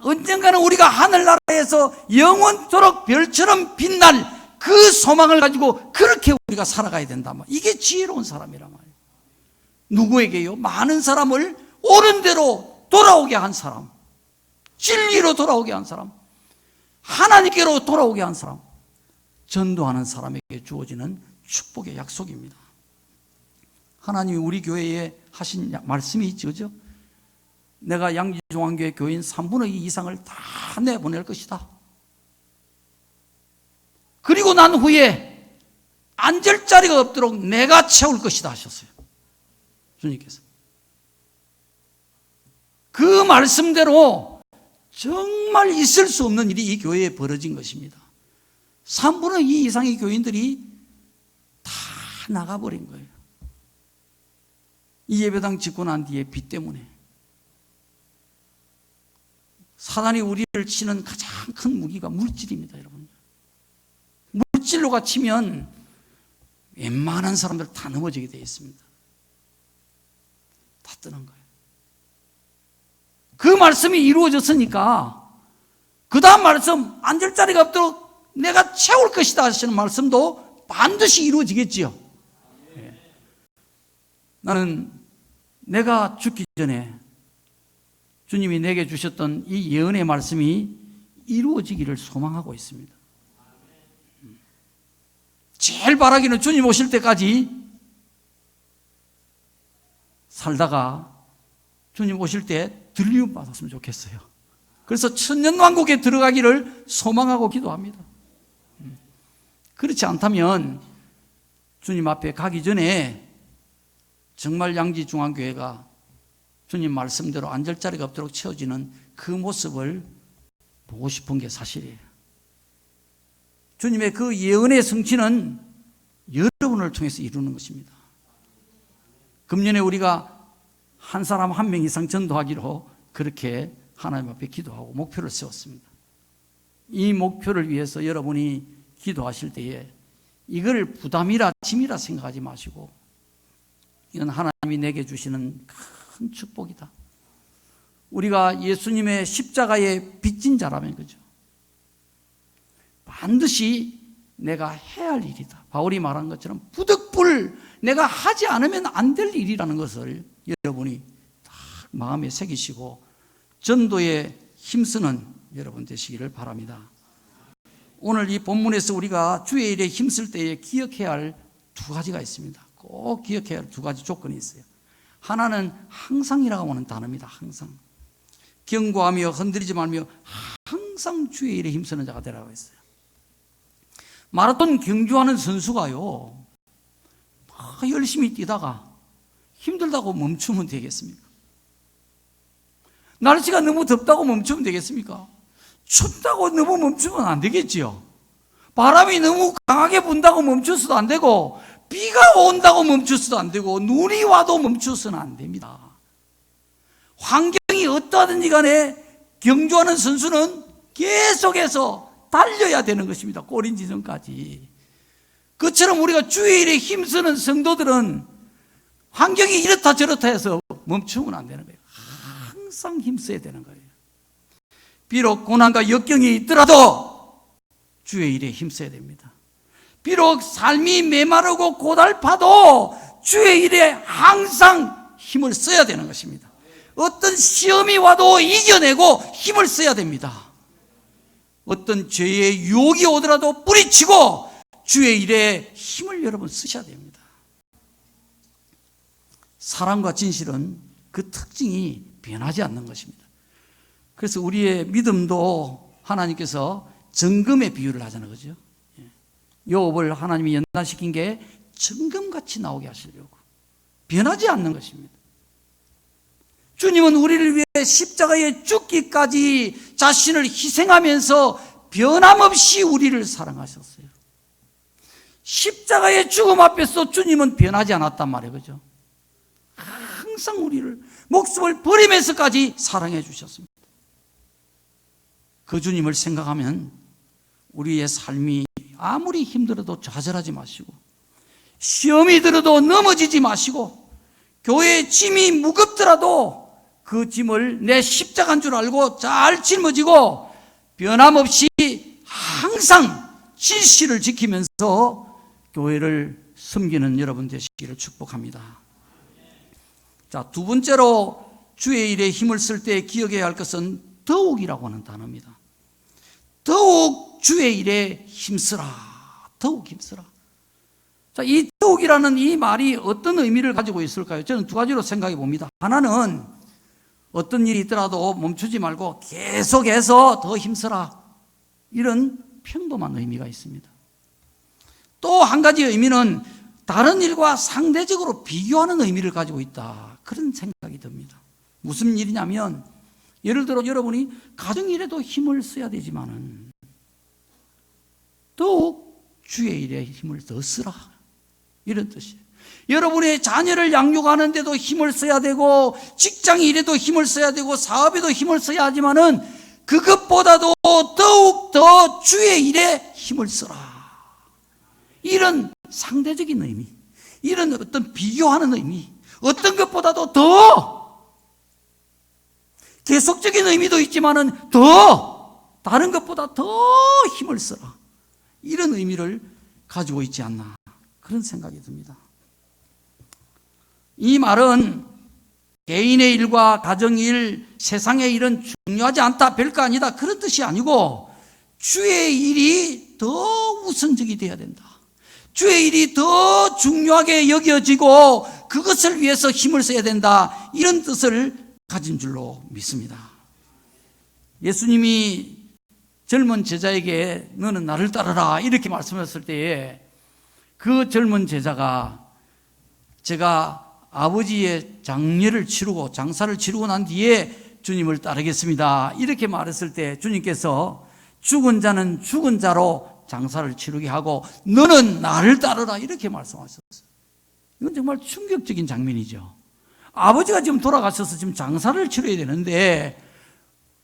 언젠가는 우리가 하늘나라에서 영원토록 별처럼 빛날 그 소망을 가지고 그렇게 우리가 살아가야 된단 말이에요. 이게 지혜로운 사람이란 말이에요. 누구에게요? 많은 사람을 옳은 대로 돌아오게 한 사람, 진리로 돌아오게 한 사람, 하나님께로 돌아오게 한 사람, 전도하는 사람에게 주어지는 축복의 약속입니다. 하나님이 우리 교회에 하신 말씀이 있죠, 그죠? 내가 양지중앙교회 교인 3분의 2 이상을 다 내보낼 것이다. 그리고 난 후에 앉을 자리가 없도록 내가 채울 것이다 하셨어요. 주님께서. 그 말씀대로 정말 있을 수 없는 일이 이 교회에 벌어진 것입니다. 3분의 2 이상의 교인들이 다 나가버린 거예요. 이 예배당 짓고 난 뒤에 비 때문에. 사단이 우리를 치는 가장 큰 무기가 물질입니다, 여러분. 물질로가 치면 웬만한 사람들 다 넘어지게 되어 있습니다. 다 뜨는 거예요. 그 말씀이 이루어졌으니까 그 다음 말씀, 앉을 자리가 없도록 내가 채울 것이다 하시는 말씀도 반드시 이루어지겠지요. 나는 내가 죽기 전에 주님이 내게 주셨던 이 예언의 말씀이 이루어지기를 소망하고 있습니다. 제일 바라기는 주님 오실 때까지 살다가 주님 오실 때 들림 받았으면 좋겠어요. 그래서 천년왕국에 들어가기를 소망하고 기도합니다. 그렇지 않다면 주님 앞에 가기 전에 정말 양지중앙교회가 주님 말씀대로 앉을 자리가 없도록 채워지는 그 모습을 보고 싶은 게 사실이에요. 주님의 그 예언의 성취는 여러분을 통해서 이루는 것입니다. 금년에 우리가 한 사람 한 명 이상 전도하기로 그렇게 하나님 앞에 기도하고 목표를 세웠습니다. 이 목표를 위해서 여러분이 기도하실 때에 이걸 부담이라 짐이라 생각하지 마시고, 이건 하나님이 내게 주시는 큰 축복이다. 우리가 예수님의 십자가에 빚진 자라면, 그죠? 반드시 내가 해야 할 일이다. 바울이 말한 것처럼 부득불 내가 하지 않으면 안 될 일이라는 것을 여러분이 다 마음에 새기시고 전도에 힘쓰는 여러분 되시기를 바랍니다. 오늘 이 본문에서 우리가 주의 일에 힘쓸 때에 기억해야 할 두 가지가 있습니다. 꼭 기억해야 할 두 가지 조건이 있어요. 하나는 항상이라고 하는 단어입니다. 항상. 경고하며 흔들리지 말며 항상 주의 일에 힘쓰는 자가 되라고 했어요. 마라톤 경주하는 선수가요, 열심히 뛰다가 힘들다고 멈추면 되겠습니까? 날씨가 너무 덥다고 멈추면 되겠습니까? 춥다고 너무 멈추면 안 되겠지요. 바람이 너무 강하게 분다고 멈춰서도 안 되고, 비가 온다고 멈춰서도 안 되고, 눈이 와도 멈춰서는 안 됩니다. 환경이 어떠하든지 간에 경주하는 선수는 계속해서 달려야 되는 것입니다. 골인 지점까지. 그처럼 우리가 주의 일에 힘쓰는 성도들은 환경이 이렇다 저렇다 해서 멈추면 안 되는 거예요. 항상 힘써야 되는 거예요. 비록 고난과 역경이 있더라도 주의 일에 힘써야 됩니다. 비록 삶이 메마르고 고달파도 주의 일에 항상 힘을 써야 되는 것입니다. 어떤 시험이 와도 이겨내고 힘을 써야 됩니다. 어떤 죄의 유혹이 오더라도 뿌리치고 주의 일에 힘을 여러분 쓰셔야 됩니다. 사랑과 진실은 그 특징이 변하지 않는 것입니다. 그래서 우리의 믿음도 하나님께서 정금의 비유를 하잖아요. 그죠? 욥을 하나님이 연단시킨 게 정금같이 나오게 하시려고. 변하지 않는 것입니다. 주님은 우리를 위해 십자가에 죽기까지 자신을 희생하면서 변함없이 우리를 사랑하셨어요. 십자가의 죽음 앞에서 주님은 변하지 않았단 말이에요. 그죠? 항상 우리를 목숨을 버리면서까지 사랑해 주셨습니다. 그 주님을 생각하면 우리의 삶이 아무리 힘들어도 좌절하지 마시고, 시험이 들어도 넘어지지 마시고, 교회의 짐이 무겁더라도 그 짐을 내 십자가인 줄 알고 잘 짊어지고 변함없이 항상 진실을 지키면서 교회를 섬기는 여러분 되시기를 축복합니다. 자, 두 번째로 주의 일에 힘을 쓸 때 기억해야 할 것은 더욱이라고 하는 단어입니다. 더욱 주의 일에 힘쓰라. 더욱 힘쓰라. 자, 이 더욱이라는 이 말이 어떤 의미를 가지고 있을까요? 저는 두 가지로 생각해 봅니다. 하나는 어떤 일이 있더라도 멈추지 말고 계속해서 더 힘쓰라. 이런 평범한 의미가 있습니다. 또 한 가지 의미는 다른 일과 상대적으로 비교하는 의미를 가지고 있다. 그런 생각이 듭니다. 무슨 일이냐면, 예를 들어 여러분이 가정일에도 힘을 써야 되지만은 더욱 주의 일에 힘을 더 쓰라. 이런 뜻이에요. 여러분의 자녀를 양육하는 데도 힘을 써야 되고, 직장 일에도 힘을 써야 되고, 사업에도 힘을 써야 하지만은 그것보다도 더욱 더 주의 일에 힘을 써라. 이런 상대적인 의미, 이런 어떤 비교하는 의미, 어떤 것보다도 더 계속적인 의미도 있지만은 더 다른 것보다 더 힘을 써라. 이런 의미를 가지고 있지 않나, 그런 생각이 듭니다. 이 말은 개인의 일과 가정일, 세상의 일은 중요하지 않다, 별거 아니다, 그런 뜻이 아니고 주의 일이 더 우선적이 되어야 된다. 주의 일이 더 중요하게 여겨지고 그것을 위해서 힘을 써야 된다, 이런 뜻을 가진 줄로 믿습니다. 예수님이 젊은 제자에게 너는 나를 따르라 이렇게 말씀하셨을 때에 그 젊은 제자가 제가 아버지의 장례를 치르고 장사를 치르고 난 뒤에 주님을 따르겠습니다 이렇게 말했을 때 주님께서 죽은 자는 죽은 자로 장사를 치르게 하고 너는 나를 따르라 이렇게 말씀하셨어요. 이건 정말 충격적인 장면이죠. 아버지가 지금 돌아가셔서 지금 장사를 치러야 되는데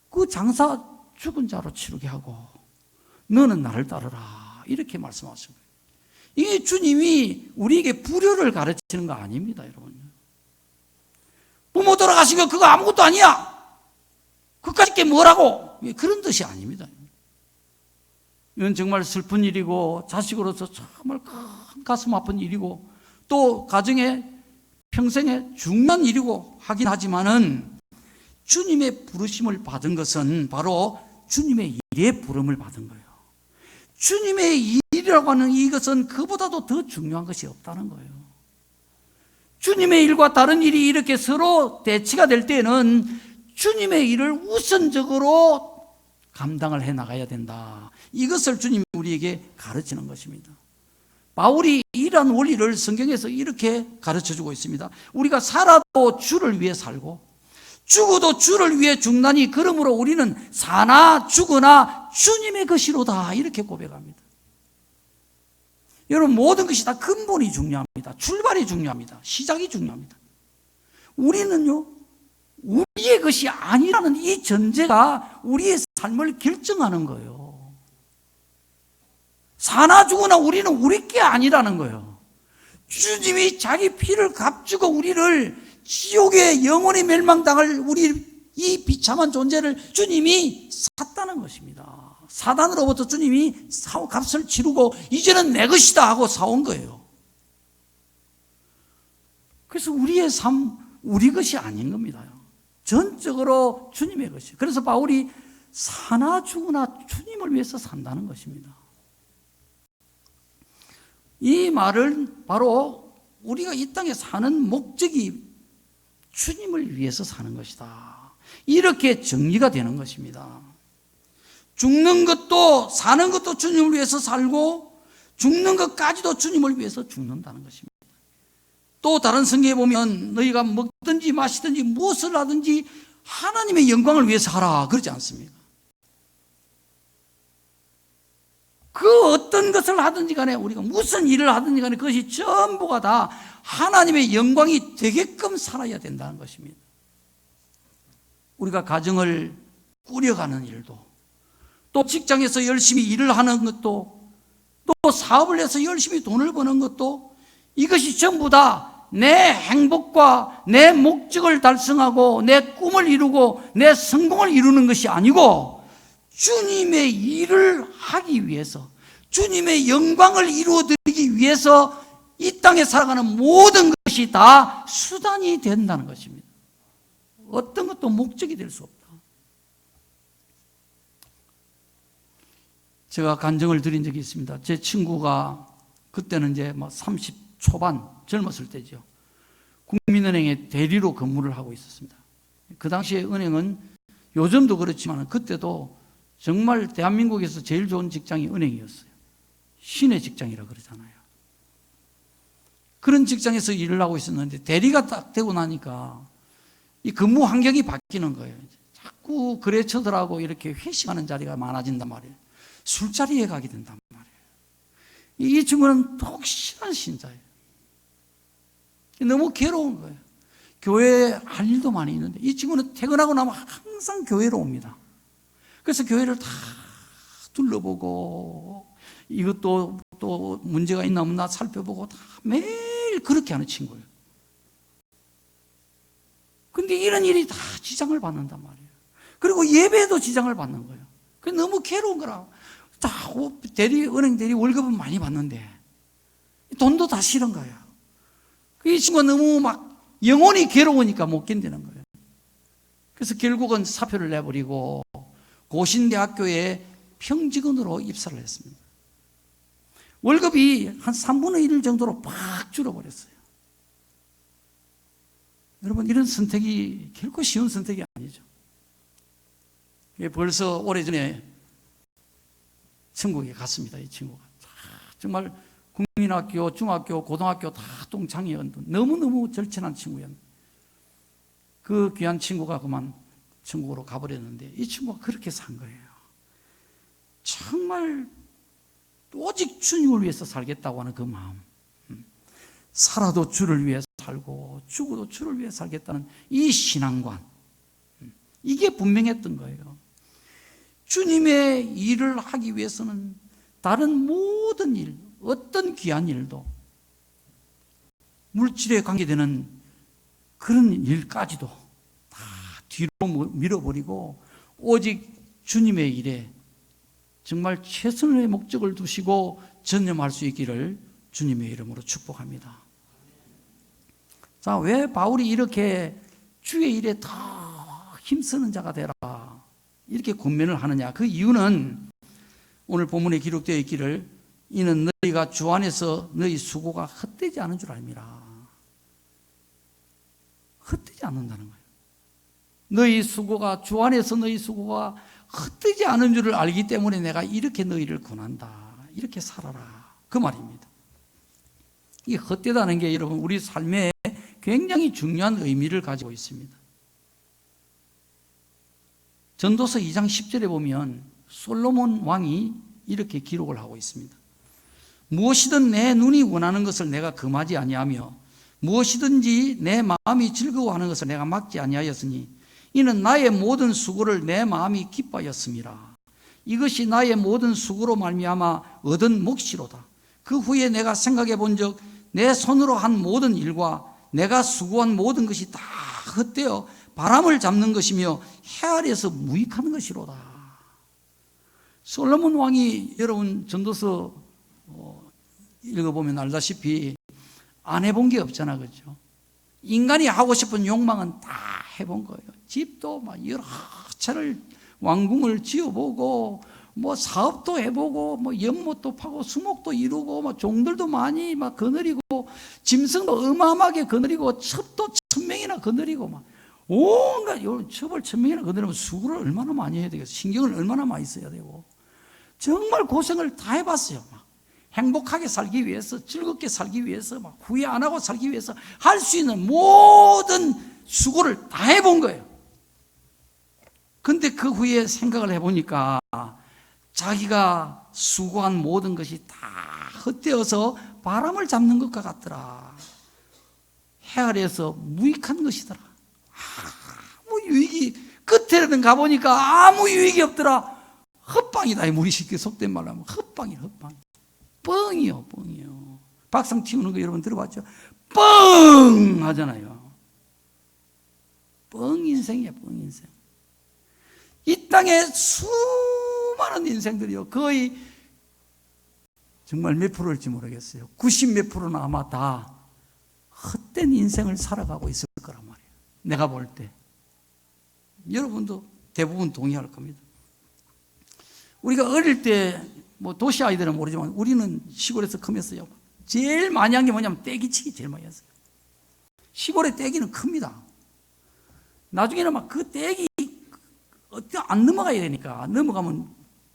그 장사 죽은 자로 치르게 하고 너는 나를 따르라 이렇게 말씀하신 거예요. 이게 주님이 우리에게 불효를 가르치는 거 아닙니다, 여러분. 부모 돌아가신 거 그거 아무것도 아니야. 그까짓 게 뭐라고? 그런 뜻이 아닙니다. 이건 정말 슬픈 일이고 자식으로서 정말 큰 가슴 아픈 일이고 또 가정에 평생에 중요한 일이고 하긴 하지만은 주님의 부르심을 받은 것은 바로 주님의 일에 부름을 받은 거예요. 주님의 일이라고 하는 이것은 그보다도 더 중요한 것이 없다는 거예요. 주님의 일과 다른 일이 이렇게 서로 대치가 될 때는 주님의 일을 우선적으로 감당을 해 나가야 된다. 이것을 주님이 우리에게 가르치는 것입니다. 바울이 이러한 원리를 성경에서 이렇게 가르쳐주고 있습니다. 우리가 살아도 주를 위해 살고 죽어도 주를 위해 죽나니 그러므로 우리는 사나 죽으나 주님의 것이로다 이렇게 고백합니다. 여러분, 모든 것이 다 근본이 중요합니다. 출발이 중요합니다. 시작이 중요합니다. 우리는요, 우리의 것이 아니라는 이 전제가 우리의 삶을 결정하는 거예요. 사나 죽으나 우리는 우리 게 아니라는 거예요. 주님이 자기 피를 값주고 우리를 지옥의 영원히 멸망당할 우리 이 비참한 존재를 주님이 샀다는 것입니다. 사단으로부터 주님이 값을 치르고 이제는 내 것이다 하고 사온 거예요. 그래서 우리의 삶, 우리 것이 아닌 겁니다. 전적으로 주님의 것이에요. 그래서 바울이 사나 죽으나 주님을 위해서 산다는 것입니다. 이 말은 바로 우리가 이 땅에 사는 목적이 주님을 위해서 사는 것이다. 이렇게 정리가 되는 것입니다. 죽는 것도 사는 것도 주님을 위해서 살고 죽는 것까지도 주님을 위해서 죽는다는 것입니다. 또 다른 성경에 보면 너희가 먹든지 마시든지 무엇을 하든지 하나님의 영광을 위해서 하라 그러지 않습니까? 그 어떤 것을 하든지 간에 우리가 무슨 일을 하든지 간에 그것이 전부가 다 하나님의 영광이 되게끔 살아야 된다는 것입니다. 우리가 가정을 꾸려가는 일도 또 직장에서 열심히 일을 하는 것도 또 사업을 해서 열심히 돈을 버는 것도 이것이 전부 다 내 행복과 내 목적을 달성하고 내 꿈을 이루고 내 성공을 이루는 것이 아니고 주님의 일을 하기 위해서 주님의 영광을 이루어드리기 위해서 이 땅에 살아가는 모든 것이 다 수단이 된다는 것입니다. 어떤 것도 목적이 될 수 없다. 제가 간증을 드린 적이 있습니다. 제 친구가 그때는 이제 30 초반 젊었을 때죠. 국민은행의 대리로 근무를 하고 있었습니다. 그 당시에 은행은 요즘도 그렇지만 그때도 정말 대한민국에서 제일 좋은 직장이 은행이었어요. 신의 직장이라 그러잖아요. 그런 직장에서 일을 하고 있었는데 대리가 딱 되고 나니까 이 근무 환경이 바뀌는 거예요. 자꾸 거래처들하고 이렇게 회식하는 자리가 많아진단 말이에요. 술자리에 가게 된단 말이에요. 이 친구는 독실한 신자예요. 너무 괴로운 거예요. 교회에 할 일도 많이 있는데 이 친구는 퇴근하고 나면 항상 교회로 옵니다. 그래서 교회를 다 둘러보고 이것도 또 문제가 있나 없나 살펴보고 다 매일 그렇게 하는 친구예요. 근데 이런 일이 다 지장을 받는단 말이에요. 그리고 예배에도 지장을 받는 거예요. 그게 너무 괴로운 거라. 다 은행 대리 월급은 많이 받는데 돈도 다 싫은 거예요. 이 친구가 너무 막 영혼이 괴로우니까 못 견디는 거예요. 그래서 결국은 사표를 내버리고 고신대학교에 평직원으로 입사를 했습니다. 월급이 한 3분의 1 정도로 팍 줄어버렸어요. 여러분, 이런 선택이 결코 쉬운 선택이 아니죠. 벌써 오래전에 천국에 갔습니다. 이 친구가 정말 국민학교, 중학교, 고등학교 다 동창이었던 너무너무 절친한 친구였는데 그 귀한 친구가 그만 천국으로 가버렸는데 이 친구가 그렇게 산 거예요. 정말 오직 주님을 위해서 살겠다고 하는 그 마음, 살아도 주를 위해 살고 죽어도 주를 위해 살겠다는 이 신앙관, 이게 분명했던 거예요. 주님의 일을 하기 위해서는 다른 모든 일, 어떤 귀한 일도 물질에 관계되는 그런 일까지도 다 뒤로 밀어버리고 오직 주님의 일에 정말 최선의 목적을 두시고 전념할 수 있기를 주님의 이름으로 축복합니다. 자, 왜 바울이 이렇게 주의 일에 더 힘쓰는 자가 되라 이렇게 권면을 하느냐? 그 이유는 오늘 본문에 기록되어 있기를 이는 너희가 주 안에서 너희 수고가 헛되지 않은 줄 알미라. 헛되지 않는다는 거예요. 너희 수고가 주 안에서 너희 수고가 헛되지 않은 줄을 알기 때문에 내가 이렇게 너희를 권한다. 이렇게 살아라. 그 말입니다. 이 헛되다는 게 여러분 우리 삶에 굉장히 중요한 의미를 가지고 있습니다. 전도서 2장 10절에 보면 솔로몬 왕이 이렇게 기록을 하고 있습니다. 무엇이든 내 눈이 원하는 것을 내가 금하지 아니하며 무엇이든지 내 마음이 즐거워하는 것을 내가 막지 아니하였으니 이는 나의 모든 수고를 내 마음이 기뻐하였음이라. 이것이 나의 모든 수고로 말미암아 얻은 몫이로다. 그 후에 내가 생각해 본 적 내 손으로 한 모든 일과 내가 수고한 모든 것이 다 헛되어 바람을 잡는 것이며 해 아래에서 무익한 것이로다. 솔로몬 왕이 여러분 전도서 읽어보면 알다시피 안 해본 게 없잖아, 그렇죠? 인간이 하고 싶은 욕망은 다 해본 거예요. 집도 막 여러 차례 왕궁을 지어보고 뭐 사업도 해보고 뭐 연못도 파고 수목도 이루고 뭐 종들도 많이 막 거느리고 짐승도 어마어마하게 거느리고 첩도 1000명이나 거느리고 막 온갖 첩을 1000명이나 거느리면 수고를 얼마나 많이 해야 되겠어. 신경을 얼마나 많이 써야 되고 정말 고생을 다 해봤어요. 막 행복하게 살기 위해서, 즐겁게 살기 위해서, 막 후회 안 하고 살기 위해서 할 수 있는 모든 수고를 다 해본 거예요. 근데 그 후에 생각을 해보니까 자기가 수고한 모든 것이 다 헛되어서 바람을 잡는 것과 같더라. 해 아래에서 무익한 것이더라. 아무 유익이, 끝에는 가보니까 아무 유익이 없더라. 헛방이다. 우리 쉽게 속된 말로 하면 헛방이야, 헛방. 뻥이요, 뻥이요. 박상 튀우는 거 여러분 들어봤죠? 뻥! 하잖아요. 뻥 인생이야, 뻥 인생. 이 땅에 수많은 인생들이요. 거의 정말 몇 프로일지 모르겠어요. 90 몇 프로는 아마 다 헛된 인생을 살아가고 있을 거란 말이에요. 내가 볼 때. 여러분도 대부분 동의할 겁니다. 우리가 어릴 때 뭐 도시 아이들은 모르지만 우리는 시골에서 크면서요. 제일 많이 한 게 뭐냐면 떼기치기 제일 많이 했어요. 시골의 떼기는 큽니다. 나중에는 막 그 떼기 안 넘어가야 되니까 넘어가면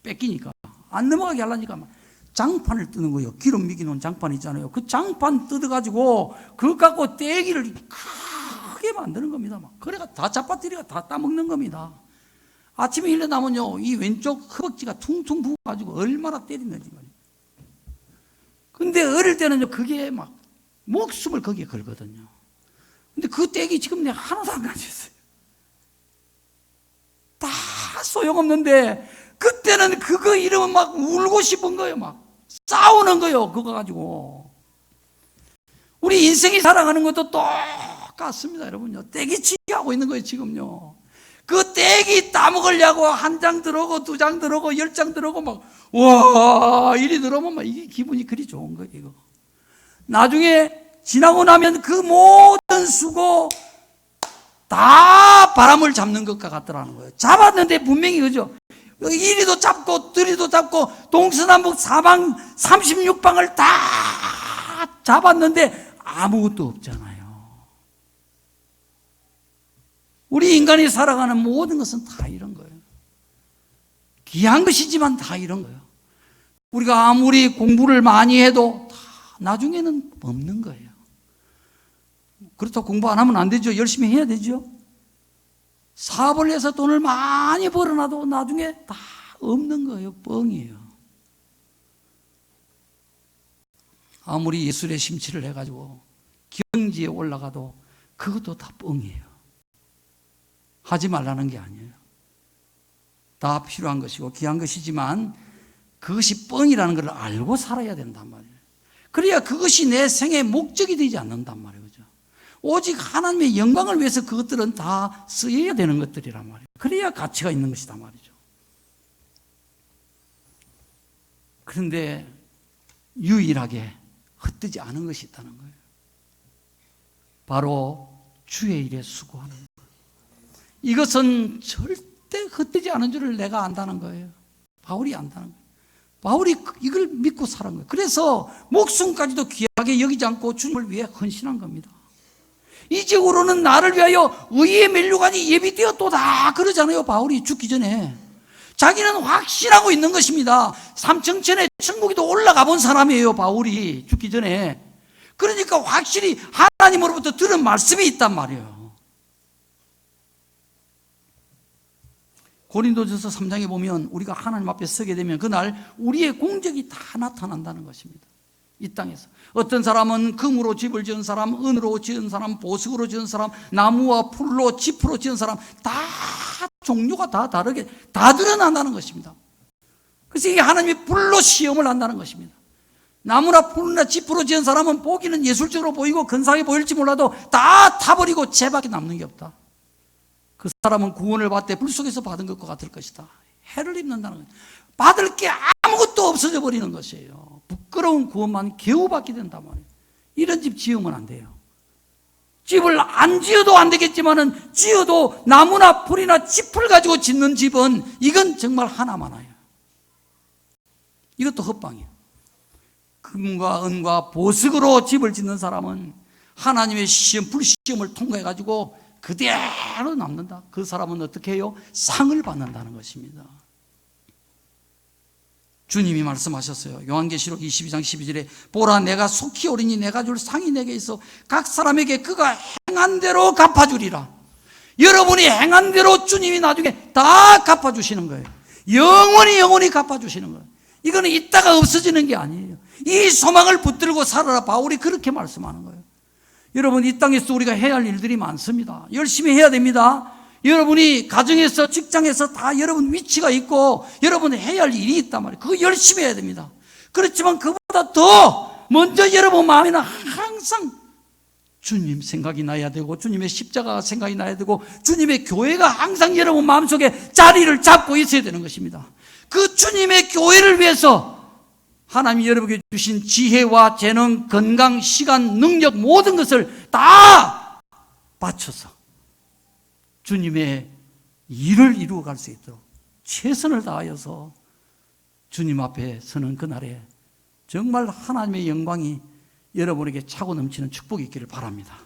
뺏기니까 안 넘어가게 하려니까 막 장판을 뜨는 거예요. 기름 미기놓은 장판 있잖아요. 그 장판 뜯어가지고 그거 갖고 떼기를 크게 만드는 겁니다. 막 그래가 다 잡아뜨리가 다 따먹는 겁니다. 아침에 일어나면요 이 왼쪽 허벅지가 퉁퉁 부어가지고 얼마나 때리는지 말이에요. 근데 어릴 때는요 그게 막 목숨을 거기에 걸거든요. 근데 그 떼기 지금 내가 하나도 안 가졌어요. 다 소용없는데 그때는 그거 이러면 막 울고 싶은 거예요. 막 싸우는 거예요. 그거 가지고. 우리 인생이 살아가는 것도 똑같습니다. 여러분요. 떼기치기 하고 있는 거예요. 지금요. 그 떼기 따먹으려고 한 장 들어오고 2장 들어오고 10장 들어오고 막 와 이리 들어오면 막 이게 기분이 그리 좋은 거예요. 이거. 나중에 지나고 나면 그 모든 수고 다 바람을 잡는 것과 같더라는 거예요. 잡았는데 분명히 그죠. 이리도 잡고 저리도 잡고 동서남북 사방 36방을 다 잡았는데 아무것도 없잖아요. 우리 인간이 살아가는 모든 것은 다 이런 거예요. 귀한 것이지만 다 이런 거예요. 우리가 아무리 공부를 많이 해도 다 나중에는 없는 거예요. 그렇다고 공부 안 하면 안 되죠. 열심히 해야 되죠. 사업을 해서 돈을 많이 벌어놔도 나중에 다 없는 거예요. 뻥이에요. 아무리 예술의 심취를 해가지고 경지에 올라가도 그것도 다 뻥이에요. 하지 말라는 게 아니에요. 다 필요한 것이고 귀한 것이지만 그것이 뻥이라는 걸 알고 살아야 된단 말이에요. 그래야 그것이 내 생의 목적이 되지 않는단 말이에요. 그죠? 오직 하나님의 영광을 위해서 그것들은 다 쓰여야 되는 것들이란 말이에요. 그래야 가치가 있는 것이다 말이죠. 그런데 유일하게 헛되지 않은 것이 있다는 거예요. 바로 주의 일에 수고하는 거예요. 이것은 절대 헛되지 않은 줄을 내가 안다는 거예요. 바울이 안다는 거예요. 바울이 이걸 믿고 살은 거예요. 그래서 목숨까지도 귀하게 여기지 않고 주님을 위해 헌신한 겁니다. 이제후로는 나를 위하여 의의 면류관이 예비되었도다 그러잖아요. 바울이 죽기 전에. 자기는 확신하고 있는 것입니다. 삼층천에 천국에도 올라가 본 사람이에요. 바울이 죽기 전에. 그러니까 확실히 하나님으로부터 들은 말씀이 있단 말이에요. 고린도전서 3장에 보면 우리가 하나님 앞에 서게 되면 그날 우리의 공적이 다 나타난다는 것입니다. 이 땅에서 어떤 사람은 금으로 집을 지은 사람, 은으로 지은 사람, 보석으로 지은 사람, 나무와 풀로 지프로 지은 사람 다 종류가 다 다르게 다 드러난다는 것입니다. 그래서 이게 하나님이 불로 시험을 한다는 것입니다. 나무나 풀이나 지프로 지은 사람은 보기는 예술적으로 보이고 근사하게 보일지 몰라도 다 타버리고 죄밖에 남는 게 없다. 그 사람은 구원을 받되 불 속에서 받은 것과 같을 것이다. 해를 입는다는 거예요. 받을 게 아무것도 없어져 버리는 것이에요. 부끄러운 구원만 겨우 받게 된단 말이에요. 이런 집 지으면 안 돼요. 집을 안 지어도 안 되겠지만은 지어도 나무나 풀이나 짚을 가지고 짓는 집은 이건 정말 하나만 해요. 이것도 헛방이에요. 금과 은과 보석으로 집을 짓는 사람은 하나님의 시험, 불시험을 통과해 가지고 그대로 남는다. 그 사람은 어떻게 해요? 상을 받는다는 것입니다. 주님이 말씀하셨어요. 요한계시록 22장 12절에 보라, 내가 속히 오리니 내가 줄 상이 내게 있어 각 사람에게 그가 행한 대로 갚아주리라. 여러분이 행한 대로 주님이 나중에 다 갚아주시는 거예요. 영원히 갚아주시는 거예요. 이거는 있다가 없어지는 게 아니에요. 이 소망을 붙들고 살아라. 바울이 그렇게 말씀하는 거예요. 여러분, 이 땅에서 우리가 해야 할 일들이 많습니다. 열심히 해야 됩니다. 여러분이 가정에서, 직장에서 다 여러분 위치가 있고 여러분 해야 할 일이 있단 말이에요. 그거 열심히 해야 됩니다. 그렇지만 그보다 더 먼저 여러분 마음에는 항상 주님 생각이 나야 되고, 주님의 십자가가 생각이 나야 되고, 주님의 교회가 항상 여러분 마음속에 자리를 잡고 있어야 되는 것입니다. 그 주님의 교회를 위해서 하나님이 여러분에게 주신 지혜와 재능, 건강, 시간, 능력 모든 것을 다 바쳐서 주님의 일을 이루어갈 수 있도록 최선을 다하여서 주님 앞에 서는 그날에 정말 하나님의 영광이 여러분에게 차고 넘치는 축복이 있기를 바랍니다.